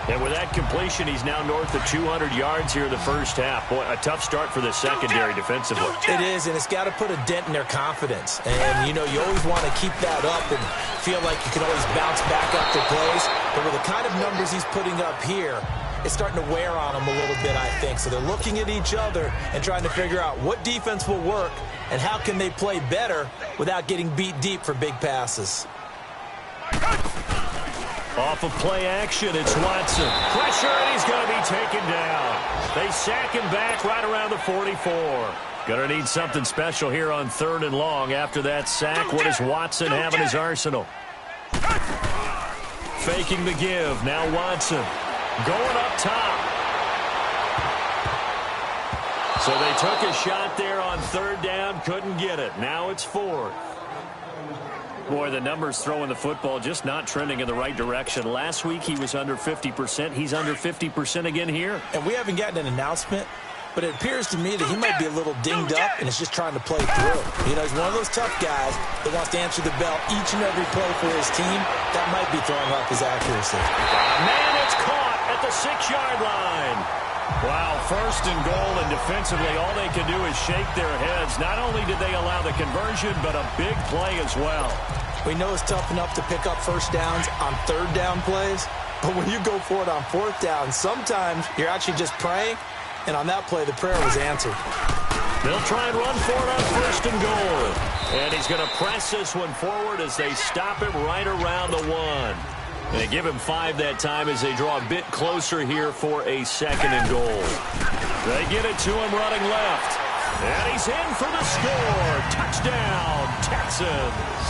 And with that completion, he's now north of 200 yards here in the first half. Boy, a tough start for the secondary defensively. It is, and it's got to put a dent in their confidence. And, you know, you always want to keep that up and feel like you can always bounce back after plays. But with the kind of numbers he's putting up here, it's starting to wear on them a little bit, I think. So they're looking at each other and trying to figure out what defense will work and how can they play better without getting beat deep for big passes. Off of play action, it's Watson. Pressure, and he's going to be taken down. They sack him back right around the 44. Going to need something special here on 3rd and long after that sack. What does Watson have in his arsenal? Faking the give. Now Watson going up top. So they took a shot there on 3rd down, couldn't get it. Now it's 4th. Boy, the numbers throwing the football just not trending in the right direction. Last week he was under 50%. He's under 50% again here. And we haven't gotten an announcement, but it appears to me that he might be a little dinged up and is just trying to play through. You know, he's one of those tough guys that wants to answer the bell each and every play for his team. That might be throwing off his accuracy. Man, it's caught at the 6-yard line. Wow, 1st and goal, and defensively all they can do is shake their heads. Not only did they allow the conversion, but a big play as well. We know it's tough enough to pick up 1st downs on 3rd down plays, but when you go for it on 4th down, sometimes you're actually just praying, and on that play, the prayer was answered. They'll try and run for it on 1st and goal. And he's going to press this one forward as they stop him right around the 1. They give him 5 that time as they draw a bit closer here for a 2nd and goal. They get it to him running left. And he's in for the score. Touchdown, Texans.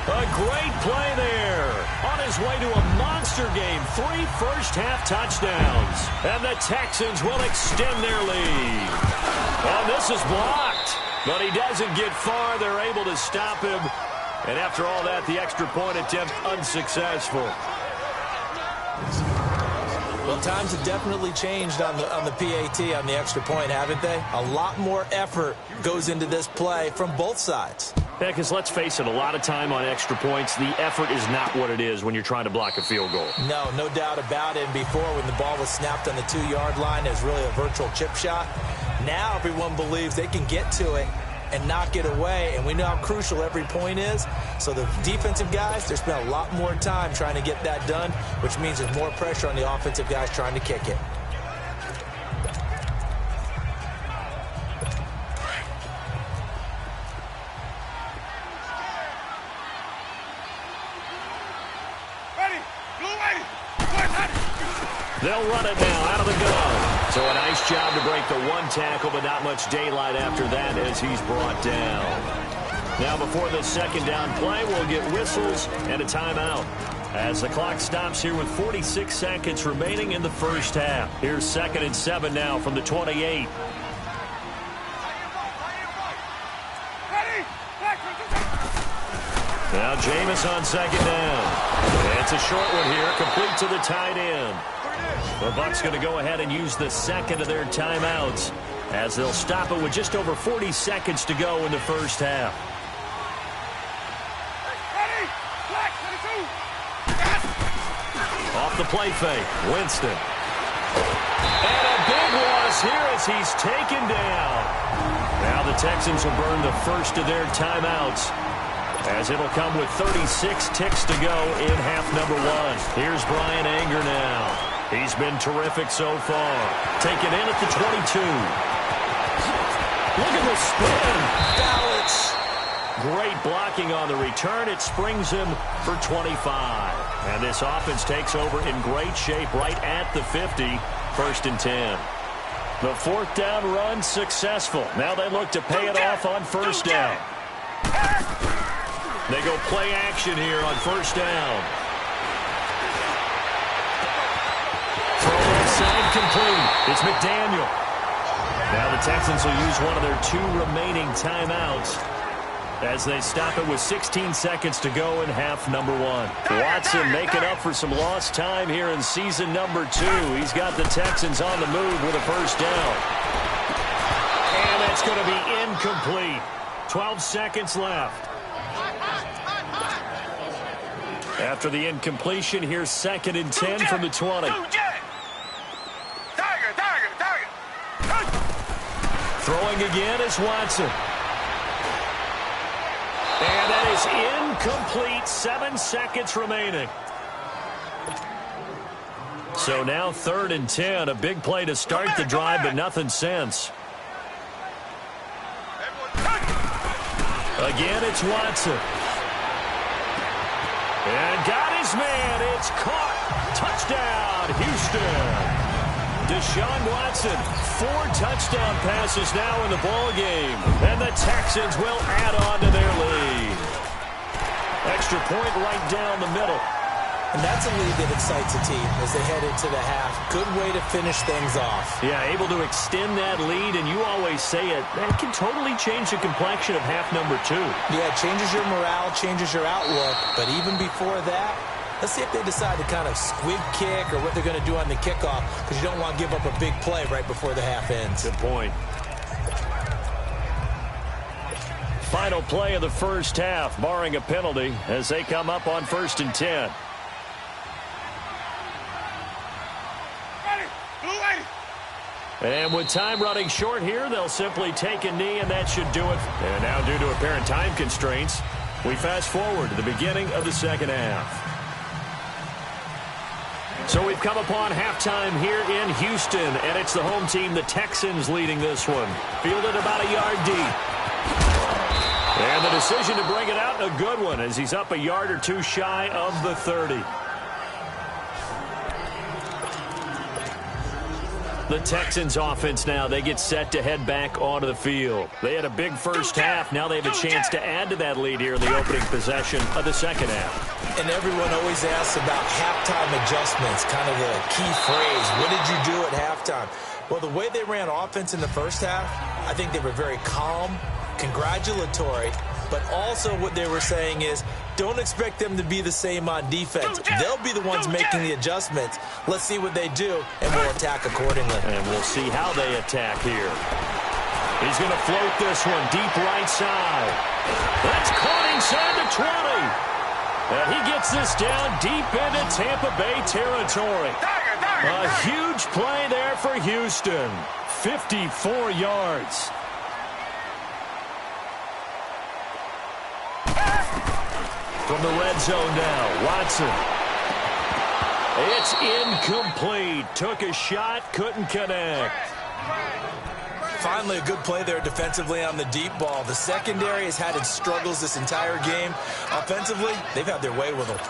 A great play there. On his way to a monster game. 3 first-half touchdowns. And the Texans will extend their lead. And this is blocked. But he doesn't get far. They're able to stop him. And after all that, the extra point attempt unsuccessful. Well, times have definitely changed on the PAT, on the extra point, haven't they? A lot more effort goes into this play from both sides. Yeah, because let's face it, a lot of time on extra points, the effort is not what it is when you're trying to block a field goal. No doubt about it. And before, when the ball was snapped on the 2-yard line, it was really a virtual chip shot. Now everyone believes they can get to it and knock it away, and we know how crucial every point is. So the defensive guys, they spent a lot more time trying to get that done, which means there's more pressure on the offensive guys trying to kick it. They'll run it now out of the gun. So a nice job to break the 1 tackle, but not much daylight after that as he's brought down. Now before the 2nd down play, we'll get whistles and a timeout. As the clock stops here with 46 seconds remaining in the first half. Here's 2nd and 7 now from the 28. Now Jameis on 2nd down. It's a short one here, complete to the tight end. The Bucs going to go ahead and use the 2nd of their timeouts as they'll stop it with just over 40 seconds to go in the first half. Off the play fake, Winston. And a big loss here as he's taken down. Now the Texans will burn the first of their timeouts as it'll come with 36 ticks to go in half number 1. Here's Brian Anger now. He's been terrific so far. Taken in at the 22. Look at the spin. Balance. Great blocking on the return. It springs him for 25. And this offense takes over in great shape right at the 50. 1st and 10. The 4th down run successful. Now they look to pay it off on 1st down. They go play action here on 1st down. Side complete. It's McDaniel. Now the Texans will use one of their 2 remaining timeouts as they stop it with 16 seconds to go in half number 1. Watson making up for some lost time here in season number 2. He's got the Texans on the move with a 1st down. And it's going to be incomplete. 12 seconds left. After the incompletion, here's 2nd and 10 from the 20. Throwing again is Watson. And that is incomplete. 7 seconds remaining. So now 3rd and 10. A big play to start the drive, but nothing since. Again, it's Watson. And got his man. It's caught. Touchdown, Houston. Deshaun Watson, 4 touchdown passes now in the ball game. And the Texans will add on to their lead. Extra point right down the middle. And that's a lead that excites a team as they head into the half. Good way to finish things off. Yeah, able to extend that lead, and you always say it, that can totally change the complexion of half number 2. Yeah, it changes your morale, changes your outlook. But even before that, let's see if they decide to kind of squib kick or what they're going to do on the kickoff, because you don't want to give up a big play right before the half ends. Good point. Final play of the first half, barring a penalty, as they come up on 1st and 10. And with time running short here, they'll simply take a knee, and that should do it. And now, due to apparent time constraints, we fast forward to the beginning of the second half. So we've come upon halftime here in Houston, and it's the home team, the Texans, leading this one. Fielded about a yard deep. And the decision to bring it out, a good one, as he's up a yard or 2 shy of the 30. The Texans offense now, they get set to head back onto the field. They had a big first half. Now they have a chance to add to that lead here in the opening possession of the second half. And everyone always asks about halftime adjustments, kind of the key phrase. What did you do at halftime? Well, the way they ran offense in the first half, I think they were very calm, congratulatory, but also what they were saying is, don't expect them to be the same on defense. They'll be the ones making the adjustments. Let's see what they do, and we'll attack accordingly. And we'll see how they attack here. He's going to float this one deep right side. That's caught inside the 20. And he gets this down deep into Tampa Bay territory. A huge play there for Houston. 54 yards. From the red zone now, Watson. It's incomplete. Took a shot, couldn't connect. Finally, a good play there defensively on the deep ball. The secondary has had its struggles this entire game. Offensively, they've had their way with them.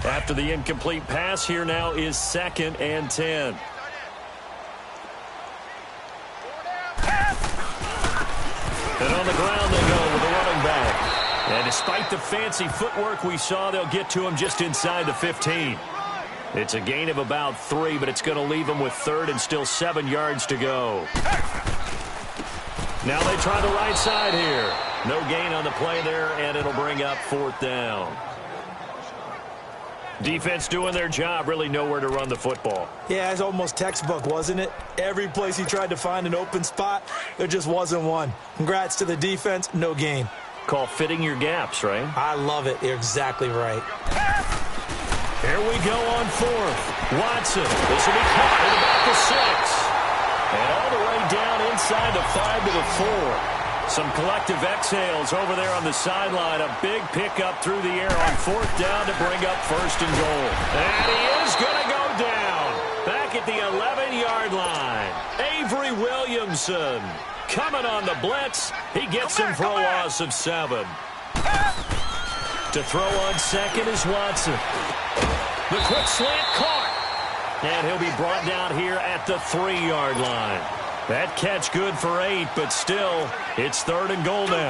After the incomplete pass, here now is 2nd and 10. And on the ground they go with the running back. And despite the fancy footwork we saw, they'll get to him just inside the 15. It's a gain of about 3, but it's going to leave them with 3rd and still 7 yards to go. Now they try the right side here. No gain on the play there, and it'll bring up 4th down. Defense doing their job, really nowhere to run the football. Yeah, it's almost textbook, wasn't it? Every place he tried to find an open spot, there just wasn't one. Congrats to the defense, no gain. Call fitting your gaps, right? I love it. You're exactly right. Here we go on 4th. Watson, this will be caught at about the 6. And all the way down inside the 5 to the 4. Some collective exhales over there on the sideline. A big pickup through the air on 4th down to bring up 1st and goal. And he is going to go down. Back at the 11-yard line. Avery Williamson coming on the blitz. He gets him for a loss of 7. To throw on 2nd is Watson. The quick slant caught. And he'll be brought down here at the 3-yard line. That catch good for 8, but still, it's 3rd and goal now.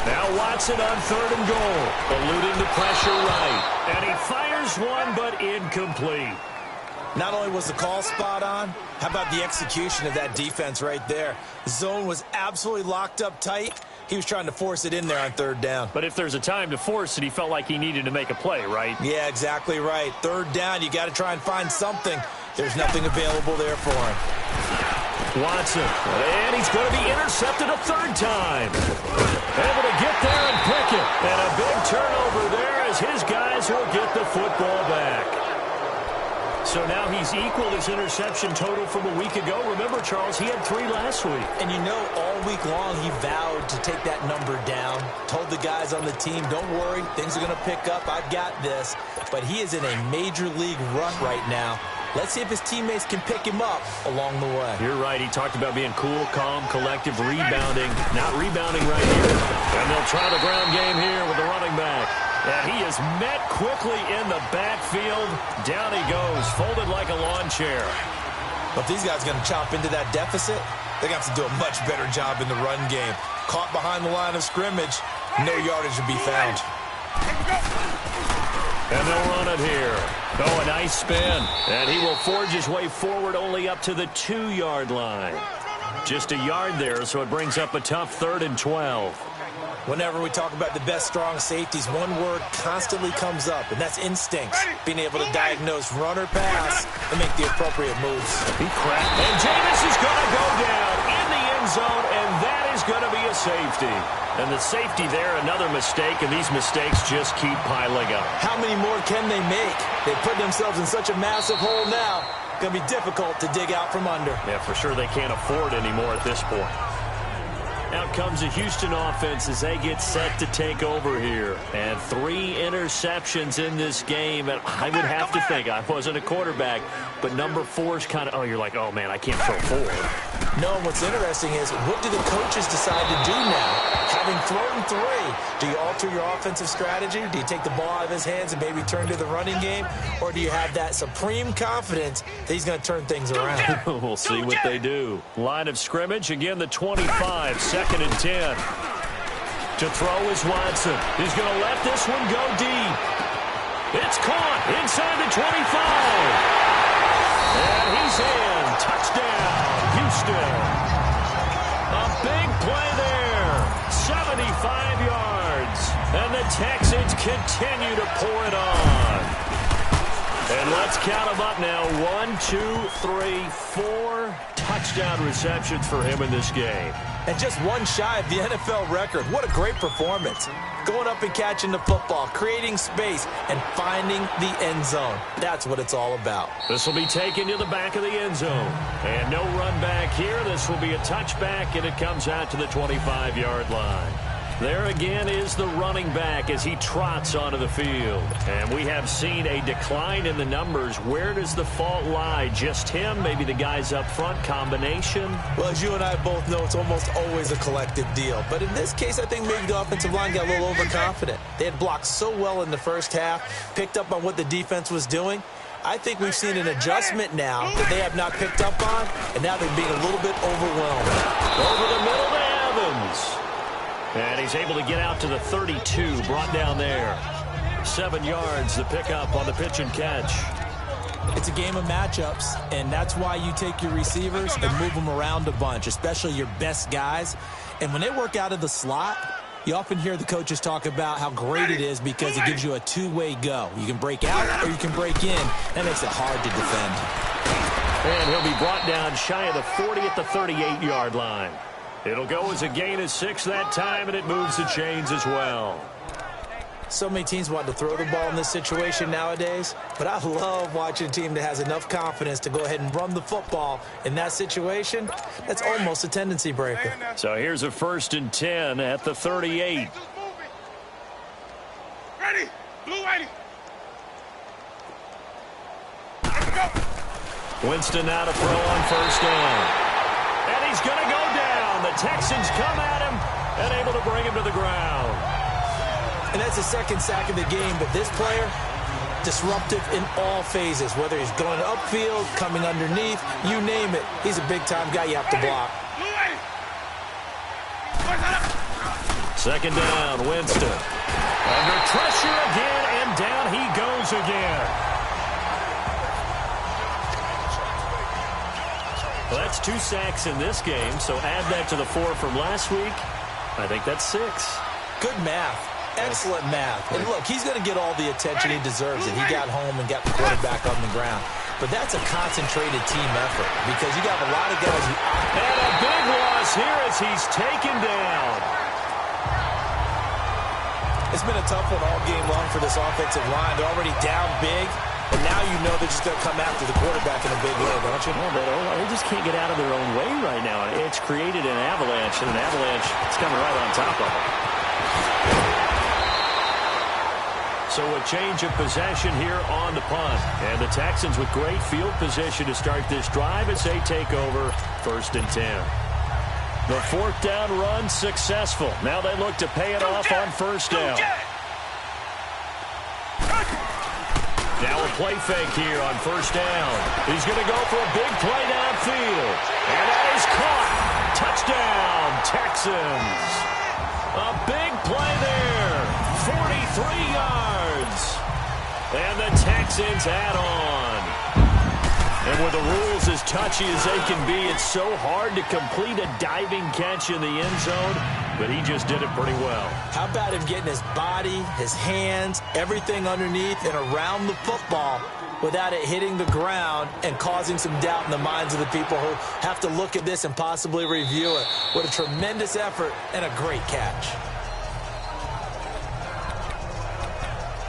Now Watson on 3rd and goal, eluding the pressure right. And he fires one, but incomplete. Not only was the call spot on, how about the execution of that defense right there? The zone was absolutely locked up tight, He was trying to force it in there on third down. But if there's a time to force it, he felt like he needed to make a play, right? Yeah, exactly right. Third down, you got to try and find something. There's nothing available there for him. Watson, and he's going to be intercepted a third time. Able to get there and pick it. And a big turnover there as his guys will get the football back. So now he's equaled his interception total from a week ago. Remember, Charles, he had 3 last week. And you know, all week long he vowed to take that number down. Told the guys on the team, don't worry, things are going to pick up. I've got this. But he is in a major league rut right now. Let's see if his teammates can pick him up along the way. You're right. He talked about being cool, calm, collective, rebounding. Not rebounding right here. And they'll try the ground game here with the running back. And he is met quickly in the backfield. Down he goes, folded like a lawn chair. But these guys are going to chop into that deficit. They're going to have to do a much better job in the run game. Caught behind the line of scrimmage, no yardage to be found. And they'll run it here. Oh, a nice spin. And he will forge his way forward only up to the 2-yard line. Just a yard there, so it brings up a tough 3rd and 12. Whenever we talk about the best strong safeties, one word constantly comes up, and that's instincts. Being able to diagnose run or pass and make the appropriate moves. He cracked. And Jameis is going to go down in the end zone, and that is going to be a safety. And the safety there, another mistake, and these mistakes just keep piling up. How many more can they make? They put themselves in such a massive hole now. Going to be difficult to dig out from under. Yeah, for sure they can't afford anymore at this point. Out comes the Houston offense as they get set to take over here. And 3 interceptions in this game. And I would have to think, I wasn't a quarterback, but number 4 is kind of, you're like, oh, man, I can't throw 4. No, what's interesting is, what do the coaches decide to do now? Having thrown 3, do you alter your offensive strategy? Do you take the ball out of his hands and maybe turn to the running game? Or do you have that supreme confidence that he's going to turn things around? We'll see what they do. Line of scrimmage, again, the 25, 2nd and 10. To throw is Watson. He's going to let this one go deep. It's caught inside the 25. And he's in. Touchdown, Houston. A big play there. 75 yards. And the Texans continue to pour it on. And let's count them up now. 1, 2, 3, 4 touchdown receptions for him in this game. And just one shy of the NFL record. What a great performance. Going up and catching the football, creating space, and finding the end zone. That's what it's all about. This will be taken to the back of the end zone. And no run back here. This will be a touchback, and it comes out to the 25-yard line. There again is the running back as he trots onto the field. And we have seen a decline in the numbers. Where does the fault lie? Just him? Maybe the guys up front? Combination? Well, as you and I both know, it's almost always a collective deal. But in this case, I think maybe the offensive line got a little overconfident. They had blocked so well in the first half, picked up on what the defense was doing. I think we've seen an adjustment now that they have not picked up on, and now they're being a little bit overwhelmed. Over the middle to Evans. And he's able to get out to the 32, brought down there. 7 yards, the pickup on the pitch and catch. It's a game of matchups, and that's why you take your receivers and move them around a bunch, especially your best guys. And when they work out of the slot, you often hear the coaches talk about how great it is because it gives you a two-way go. You can break out or you can break in. That makes it hard to defend. And he'll be brought down shy of the 40 at the 38-yard line. It'll go as a gain of 6 that time, and it moves the chains as well. So many teams want to throw the ball in this situation nowadays, but I love watching a team that has enough confidence to go ahead and run the football in that situation. That's almost a tendency breaker. So here's a 1st and 10 at the 38. Ready? Blue ready. Winston now to throw on 1st down. And he's going to go down. The Texans come at him and able to bring him to the ground. And that's the 2nd sack of the game, but this player, disruptive in all phases, whether he's going upfield, coming underneath, you name it. He's a big-time guy you have to block. 2nd down, Winston. Under pressure again, and down he goes again. Well, that's 2 sacks in this game, so add that to the 4 from last week. I think that's 6. Good math. Excellent math. And look, he's going to get all the attention he deserves. And he got home and got the quarterback on the ground. But that's a concentrated team effort because you got a lot of guys who... And a big loss here as he's taken down. It's been a tough one all game long for this offensive line. They're already down big, and now you know they're just going to come after the quarterback in a big way, don't you? Well, they just can't get out of their own way right now. It's created an avalanche, and an avalanche is coming right on top of them. So a change of possession here on the punt. And the Texans with great field position to start this drive as they take over 1st and 10. The 4th down run successful. Now they look to pay it off on 1st down. Now a play fake here on 1st down. He's going to go for a big play downfield. And that is caught. Touchdown, Texans. A big play there. 43 yards. And the Texans add on. And with the rules as touchy as they can be, it's so hard to complete a diving catch in the end zone, but he just did it pretty well. How about him getting his body, his hands, everything underneath and around the football without it hitting the ground and causing some doubt in the minds of the people who have to look at this and possibly review it. What a tremendous effort and a great catch.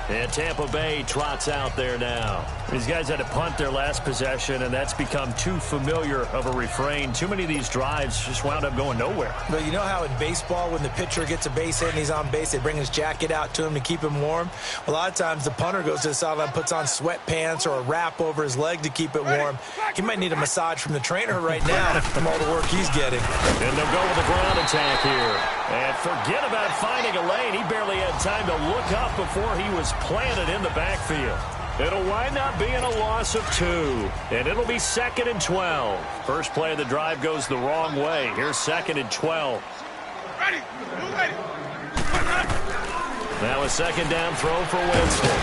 And Tampa Bay trots out there now. These guys had to punt their last possession, and that's become too familiar of a refrain. Too many of these drives just wound up going nowhere. But you know how in baseball, when the pitcher gets a base hit and he's on base, they bring his jacket out to him to keep him warm? A lot of times the punter goes to the sideline, puts on sweatpants or a wrap over his leg to keep it warm. He might need a massage from the trainer right now from all the work he's getting. And they'll go with a ground attack here. And forget about finding a lane. He barely had time to look up before he was planted in the backfield. It'll wind up being a loss of 2. And it'll be 2nd and 12. First play of the drive goes the wrong way. Here's 2nd and 12. Ready. Now a 2nd down throw for Winston.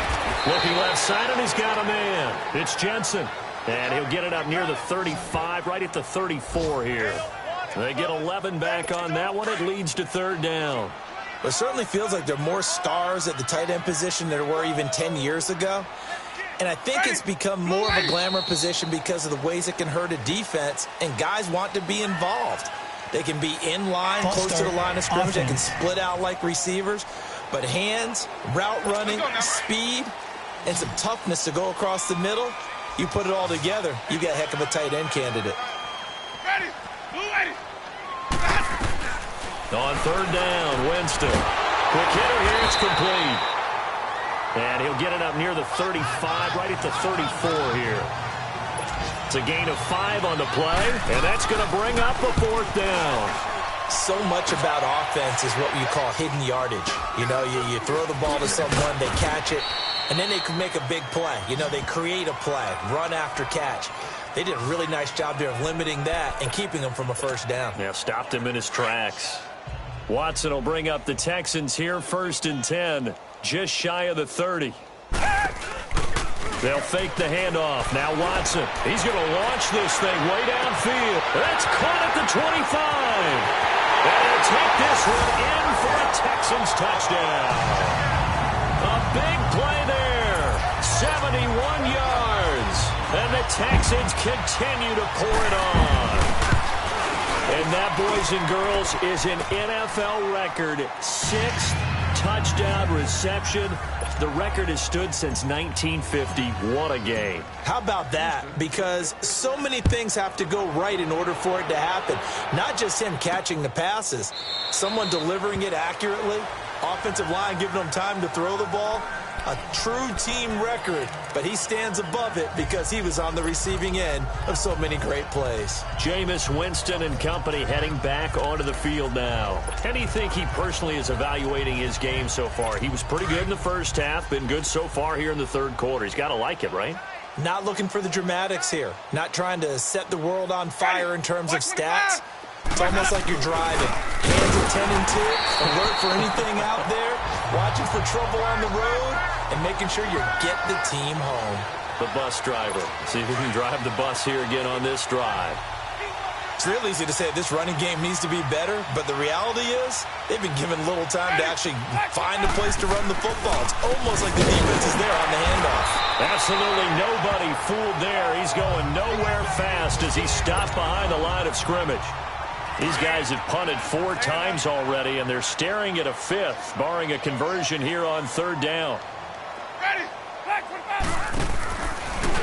Looking left side, and he's got a man. It's Jensen. And he'll get it up near the 35, right at the 34 here. They get 11 back on that one. It leads to 3rd down. It certainly feels like there are more stars at the tight end position than there were even 10 years ago. And I think it's become more of a glamour position because of the ways it can hurt a defense, and guys want to be involved. They can be in line, close to the line of scrimmage. They can split out like receivers. But hands, route running, speed, and some toughness to go across the middle, you put it all together, you got a heck of a tight end candidate. Ready. On 3rd down, Winston. Quick hitter here, it's complete. And he'll get it up near the 35, right at the 34 here. It's a gain of 5 on the play, and that's going to bring up a 4th down. So much about offense is what you call hidden yardage. You know, you throw the ball to someone, they catch it, and then they can make a big play. You know, they create a play, run after catch. They did a really nice job there of limiting that and keeping him from a 1st down. Yeah, stopped him in his tracks. Watson will bring up the Texans here, 1st and 10, just shy of the 30. They'll fake the handoff. Now Watson, he's going to launch this thing way downfield. That's caught at the 25. And he'll take this one in for a Texans touchdown. A big play there, 71 yards. And the Texans continue to pour it on. And that, boys and girls, is an NFL record 6th touchdown reception. The record has stood since 1950. What a game. How about that? Because so many things have to go right in order for it to happen. Not just him catching the passes, someone delivering it accurately, offensive line giving them time to throw the ball. A true team record, but he stands above it because he was on the receiving end of so many great plays. Jameis Winston and company heading back onto the field now. How do you think he personally is evaluating his game so far? He was pretty good in the first half, been good so far here in the 3rd quarter. He's got to like it, right? Not looking for the dramatics here. Not trying to set the world on fire in terms of stats. It's almost like you're driving. Hands at 10 and 2, alert for anything out there, watching for trouble on the road, and making sure you get the team home. The bus driver. See if we can drive the bus here again on this drive. It's real easy to say this running game needs to be better, but the reality is they've been given little time to actually find a place to run the football. It's almost like the defense is there on the handoff. Absolutely nobody fooled there. He's going nowhere fast as he stopped behind the line of scrimmage. These guys have punted 4 times already, and they're staring at a 5th, barring a conversion here on 3rd down.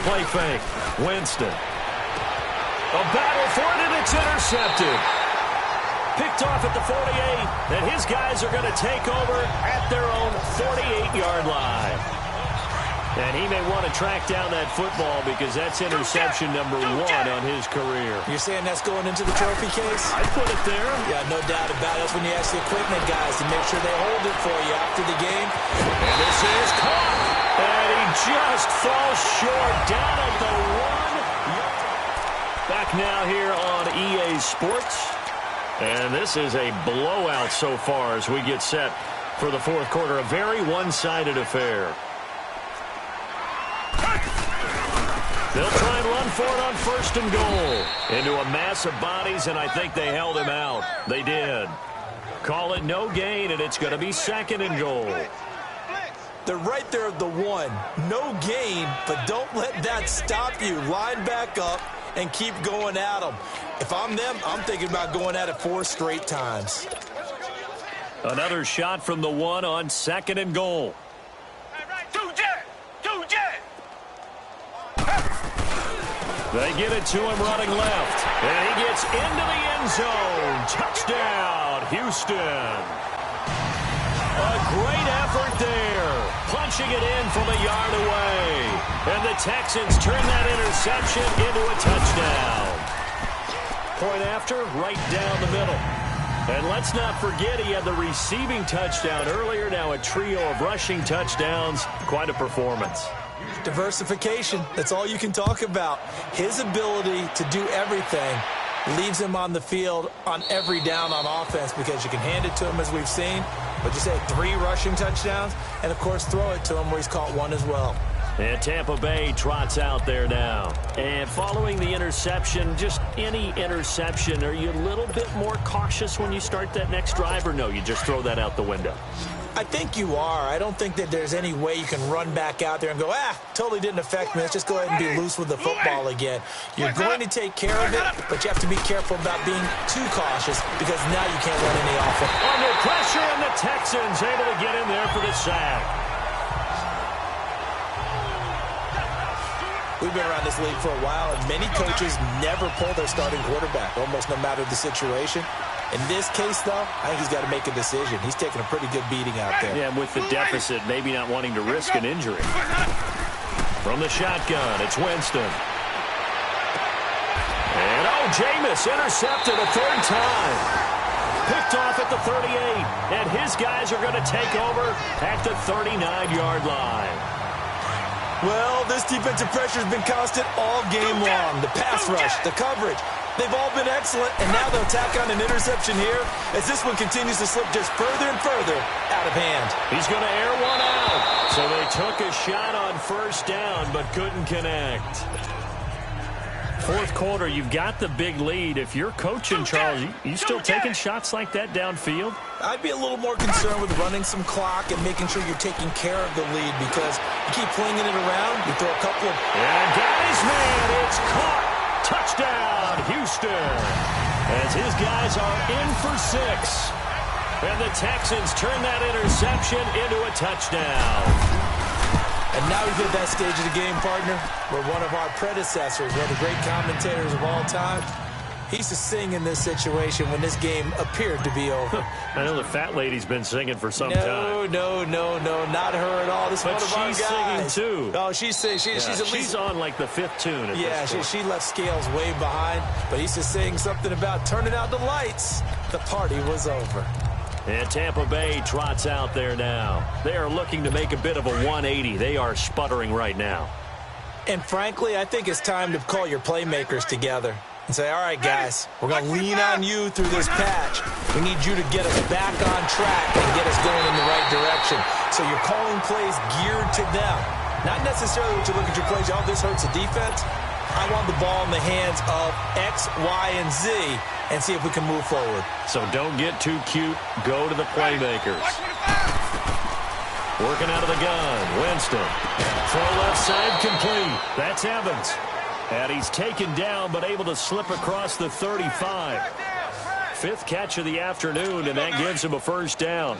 Play fake. Winston. A battle for it, and it's intercepted. Picked off at the 48, and his guys are going to take over at their own 48-yard line. And he may want to track down that football because that's interception number 1 on his career. You're saying that's going into the trophy case? I'd put it there. Yeah, no doubt about it. That's when you ask the equipment guys to make sure they hold it for you after the game. And this is caught. And he just falls short down at the 1. Back now here on EA Sports. And this is a blowout so far as we get set for the 4th quarter. A very one-sided affair. They'll try and run for it on 1st and goal. Into a mass of bodies, and I think they held him out. They did. Call it no gain, and it's going to be 2nd and goal. They're right there at the 1. No gain, but don't let that stop you. Line back up and keep going at them. If I'm them, I'm thinking about going at it 4 straight times. Another shot from the 1 on 2nd and goal. They get it to him running left. And he gets into the end zone. Touchdown, Houston. A great effort there. Punching it in from a yard away. And the Texans turn that interception into a touchdown. Point after, right down the middle. And let's not forget he had the receiving touchdown earlier. Now a trio of rushing touchdowns. Quite a performance. Diversification, that's all you can talk about. His ability to do everything leaves him on the field on every down on offense because you can hand it to him as we've seen. But you say 3 rushing touchdowns, and of course throw it to him where he's caught 1 as well. And Tampa Bay trots out there now. And following the interception, just any interception, are you a little bit more cautious when you start that next drive, or no, you just throw that out the window? I think you are. I don't think that there's any way you can run back out there and go, totally didn't affect me. Let's just go ahead and be loose with the football again. You're going to take care of it, but you have to be careful about being too cautious because now you can't run any offense. Under pressure, and the Texans able to get in there for the sack. We've been around this league for a while, and many coaches never pull their starting quarterback, almost no matter the situation. In this case, though, I think he's got to make a decision. He's taking a pretty good beating out there. Yeah, and with the deficit, maybe not wanting to risk an injury. From the shotgun, it's Winston. And, Jameis intercepted a 3rd time. Picked off at the 38, and his guys are going to take over at the 39-yard line. Well, this defensive pressure has been constant all game long. The pass rush, the coverage, they've all been excellent, and now they'll tack on an interception here as this one continues to slip just further and further out of hand. He's going to air one out. So they took a shot on 1st down but couldn't connect. 4th quarter, you've got the big lead. If you're coaching, Charles, you still taking shots like that downfield? I'd be a little more concerned with running some clock and making sure you're taking care of the lead because you keep flinging it around, you throw a couple of... And got his man, it's caught. Touchdown, Houston. As his guys are in for 6. And the Texans turn that interception into a touchdown. And now we've hit that stage of the game, partner, where one of our predecessors, one of the great commentators of all time, he used to sing in this situation when this game appeared to be over. I know the fat lady's been singing for some time. No, not her at all. This is one of our guys. But she's singing, too. Oh, she's singing. She's at least... She's on, like, the 5th tune at this point. She left Scales way behind, but he used to sing something about turning out the lights. The party was over. And Tampa Bay trots out there now. They are looking to make a bit of a 180. They are sputtering right now. And frankly, I think it's time to call your playmakers together and say, all right, guys, we're going to lean on you through this patch. We need you to get us back on track and get us going in the right direction. So you're calling plays geared to them. Not necessarily what you look at your plays, this hurts the defense. I want the ball in the hands of X, Y, and Z and see if we can move forward. So don't get too cute. Go to the playmakers. Working out of the gun, Winston. Throw left side complete. That's Evans. And he's taken down but able to slip across the 35. Fifth catch of the afternoon, and that gives him a first down.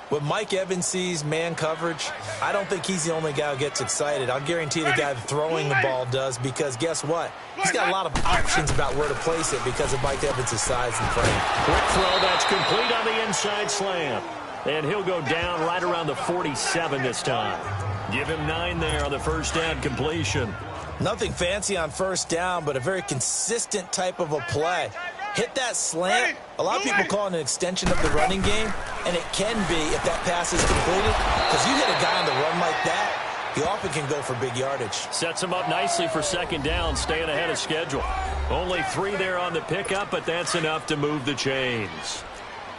When Mike Evans sees man coverage, I don't think he's the only guy who gets excited. I'll guarantee the guy throwing the ball does, because guess what? He's got a lot of options about where to place it because of Mike Evans' size and frame. Quick throw that's complete on the inside slant. And he'll go down right around the 47 this time. Give him 9 there on the first down completion. Nothing fancy on first down, but a very consistent type of a play. Hit that slant. A lot of people call it an extension of the running game, and it can be if that pass is completed, because you hit a guy on the run like that, he often can go for big yardage. Sets him up nicely for second down, staying ahead of schedule. Only 3 there on the pickup, but that's enough to move the chains.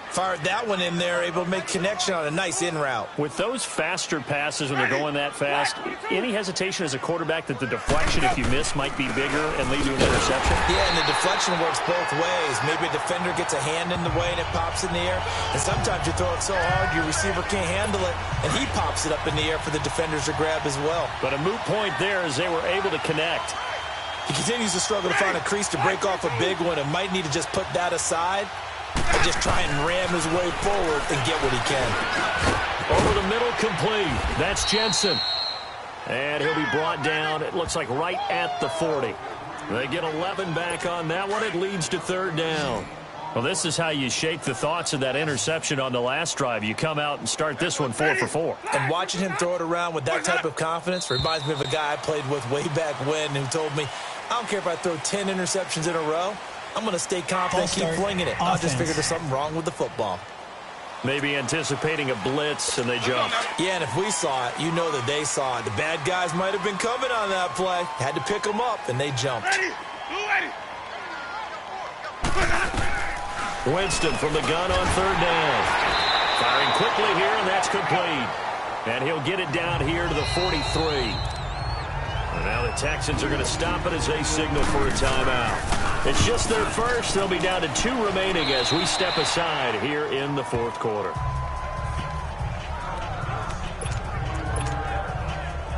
Fired that one in there, able to make connection on a nice in route. With those faster passes when they're going that fast, any hesitation as a quarterback that the deflection, if you miss, might be bigger and lead to an interception? Yeah, and the deflection works both ways. Maybe a defender gets a hand in the way and it pops in the air. And sometimes you throw it so hard your receiver can't handle it, and he pops it up in the air for the defenders to grab as well. But a moot point there as they were able to connect. He continues to struggle to find a crease to break off a big one and might need to just put that aside and just try and ram his way forward and get what he can. Over the middle, complete. That's Jensen. And he'll be brought down, it looks like right at the 40. They get 11 back on that one. It leads to third down. Well, this is how you shake the thoughts of that interception on the last drive. You come out and start this one 4 for 4. And watching him throw it around with that type of confidence reminds me of a guy I played with way back when who told me, I don't care if I throw 10 interceptions in a row. I'm going to stay confident, keep flinging it. I'll just figure there's something wrong with the football. Maybe anticipating a blitz, and they jumped. Yeah, and if we saw it, you know that they saw it. The bad guys might have been coming on that play. Had to pick them up, and they jumped. Winston from the gun on third down. Firing quickly here, and that's complete. And he'll get it down here to the 43. And now the Texans are going to stop it as they signal for a timeout. It's just their first. They'll be down to 2 remaining as we step aside here in the fourth quarter.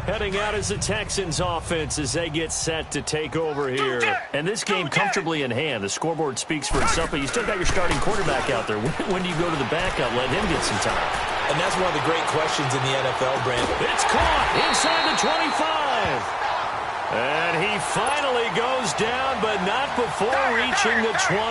Heading out is the Texans offense as they get set to take over here. And this game comfortably in hand. The scoreboard speaks for itself, but you still got your starting quarterback out there. When do you go to the backup? Let him get some time. And that's one of the great questions in the NFL, Brandon. It's caught inside the 25. And he finally goes down, but not before reaching the 21.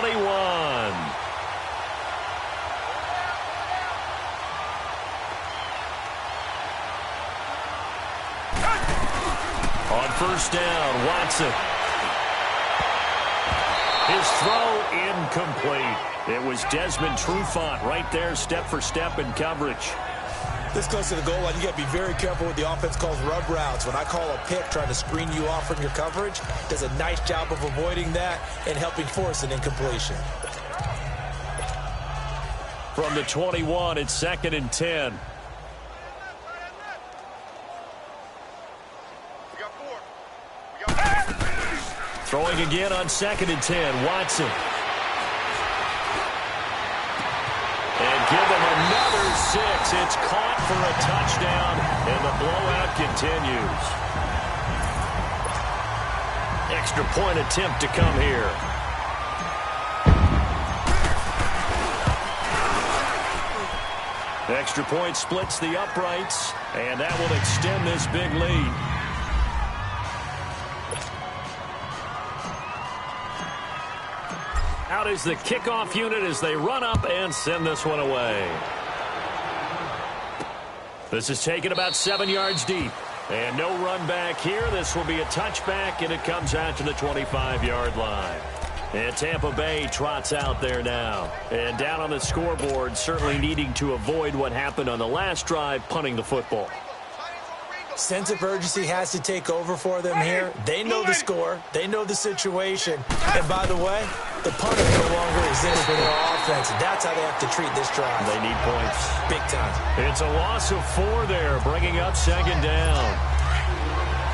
On first down, Watson. His throw incomplete. It was Desmond Trufant right there, step for step in coverage. This close to the goal line, you got to be very careful what the offense calls rub routes. When I call a pick trying to screen you off from your coverage, does a nice job of avoiding that and helping force an incompletion. From the 21, it's 2nd and 10. Throwing again on 2nd and 10, Watson. And give him another 6. It's caught for a touchdown, and the blowout continues. Extra point attempt to come here. Extra point splits the uprights, and that will extend this big lead. Out is the kickoff unit as they run up and send this one away. This is taken about 7 yards deep. And no run back here. This will be a touchback, and it comes out to the 25-yard line. And Tampa Bay trots out there now. And down on the scoreboard, certainly needing to avoid what happened on the last drive, punting the football. Sense of urgency has to take over for them here. They know the score. They know the situation. And by the way, the punter no longer exists for their offense. That's how they have to treat this drive. They need points. Big time. It's a loss of 4 there, bringing up 2nd down.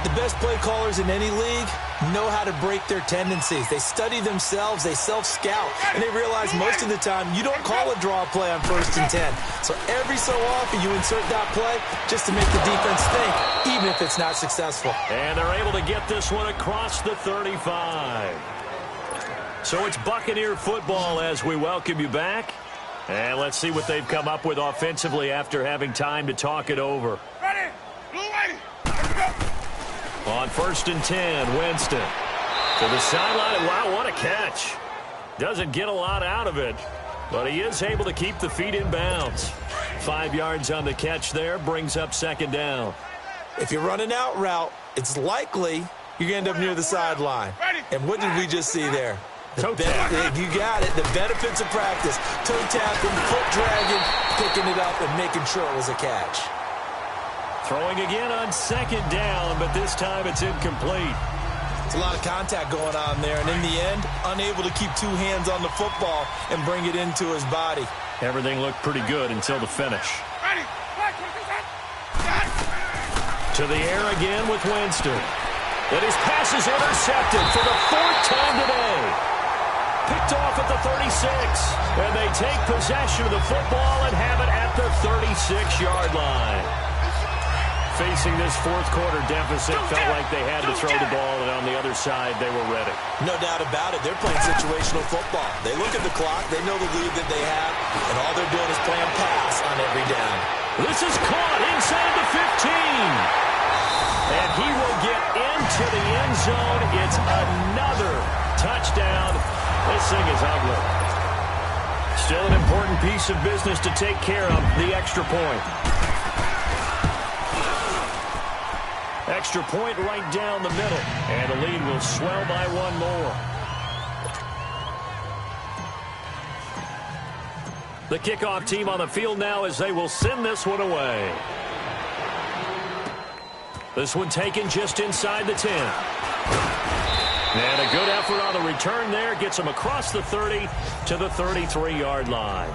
The best play callers in any league know how to break their tendencies. They study themselves, they self-scout, and they realize most of the time you don't call a draw play on 1st and 10. So every so often you insert that play just to make the defense think, even if it's not successful. And they're able to get this one across the 35. So it's Buccaneer football as we welcome you back. And let's see what they've come up with offensively after having time to talk it over. Ready. Blue lady. Let's go. On 1st and 10, Winston. To the sideline. Wow, what a catch. Doesn't get a lot out of it, but he is able to keep the feet in bounds. 5 yards on the catch there, brings up 2nd down. If you're running out route, it's likely you're going to end up near the sideline. And what did we just see there? Toe tap. You got it. The benefits of practice. Toe tapping, foot dragging, picking it up, and making sure it was a catch. Throwing again on 2nd down, but this time it's incomplete. It's a lot of contact going on there, and in the end, unable to keep 2 hands on the football and bring it into his body. Everything looked pretty good until the finish. Ready. To the air again with Winston. And his pass is intercepted for the 4th time today. Picked off at the 36. And they take possession of the football and have it at the 36-yard line. Facing this 4th quarter deficit, felt like they had to throw the ball, and on the other side, they were ready. No doubt about it. They're playing situational football. They look at the clock. They know the lead that they have, and all they're doing is playing pass on every down. This is caught inside the 15. And he will get into the end zone. It's another touchdown. This thing is ugly. Still an important piece of business to take care of, the extra point. Extra point right down the middle. And the lead will swell by 1 more. The kickoff team on the field now as they will send this one away. This one taken just inside the 10. And a good effort on the return there. Gets him across the 30 to the 33-yard line.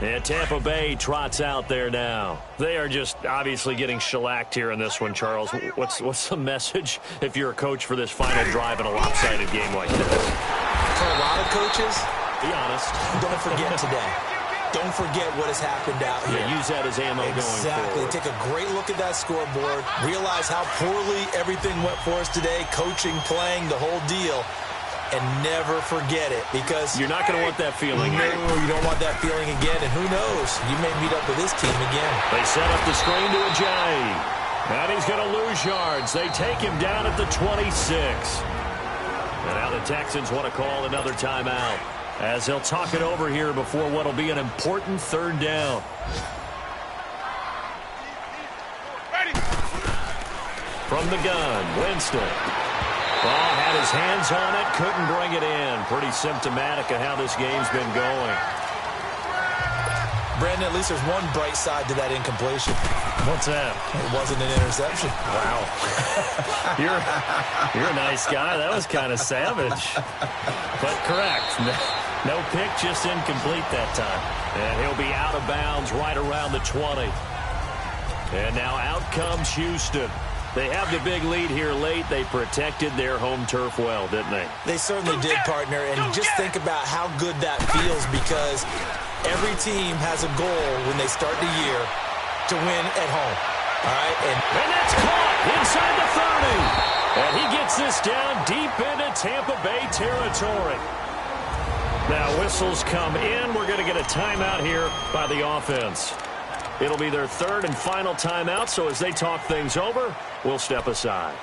And Tampa Bay trots out there now. They are just obviously getting shellacked here in this one, Charles. What's the message if you're a coach for this final drive in a lopsided game like this? For a lot of coaches, be honest. Don't forget today. Don't forget what has happened out here. Yeah, use that as ammo going Exactly. forward. Take a great look at that scoreboard. Realize how poorly everything went for us today. Coaching, playing, the whole deal. And never forget it, because you're not going to want that feeling. No, you don't want that feeling again. And who knows? You may meet up with this team again. They set up the screen to Ajayi. And he's going to lose yards. They take him down at the 26. And now the Texans want to call another timeout, as they'll talk it over here before what will be an important 3rd down. From the gun, Winston. Ball had his hands on it, couldn't bring it in. Pretty symptomatic of how this game's been going. Brandon, at least there's one bright side to that incompletion. What's that? It wasn't an interception. Wow. You're a nice guy. That was kind of savage. But correct. No pick, just incomplete that time. And he'll be out of bounds right around the 20. And now out comes Houston. They have the big lead here late. They protected their home turf well, didn't they? They certainly did, partner. And just think about how good that feels, because every team has a goal when they start the year to win at home. All right? And that's caught inside the 30. And he gets this down deep into Tampa Bay territory. Now whistles come in. We're going to get a timeout here by the offense. It'll be their 3rd and final timeout, so as they talk things over, we'll step aside.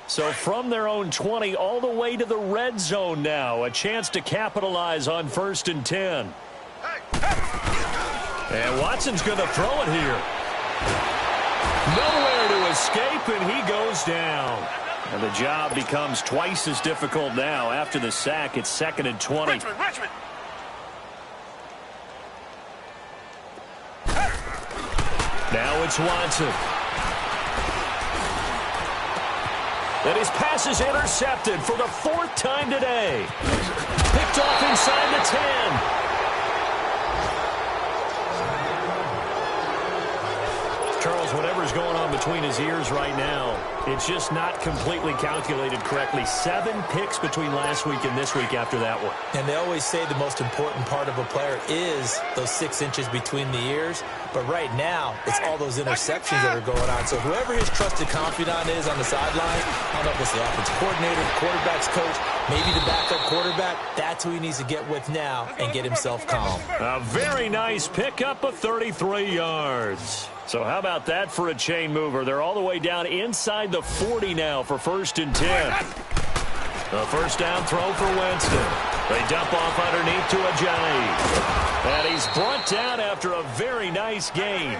So from their own 20 all the way to the red zone now, a chance to capitalize on 1st and 10. And Watson's going to throw it here. Nowhere to escape, and he goes down. And the job becomes twice as difficult now. After the sack, it's 2nd and 20. Richmond. Now it's Watson. And his pass is intercepted for the 4th time today. Picked off inside the 10. Charles, whatever's going on between his ears right now, it's just not completely calculated correctly. 7 picks between last week and this week after that one. And they always say the most important part of a player is those 6 inches between the ears. But right now, it's all those interceptions that are going on. So whoever his trusted confidant is on the sideline, I don't know if it's the offensive coordinator, the quarterback's coach, maybe the backup quarterback, that's who he needs to get with now and get himself calm. A very nice pickup of 33 yards. So how about that for a chain mover? They're all the way down inside the 40 now for 1st and 10. A first down throw for Winston. They dump off underneath to Ajayi. And he's brought down after a very nice gain.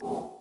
Oh.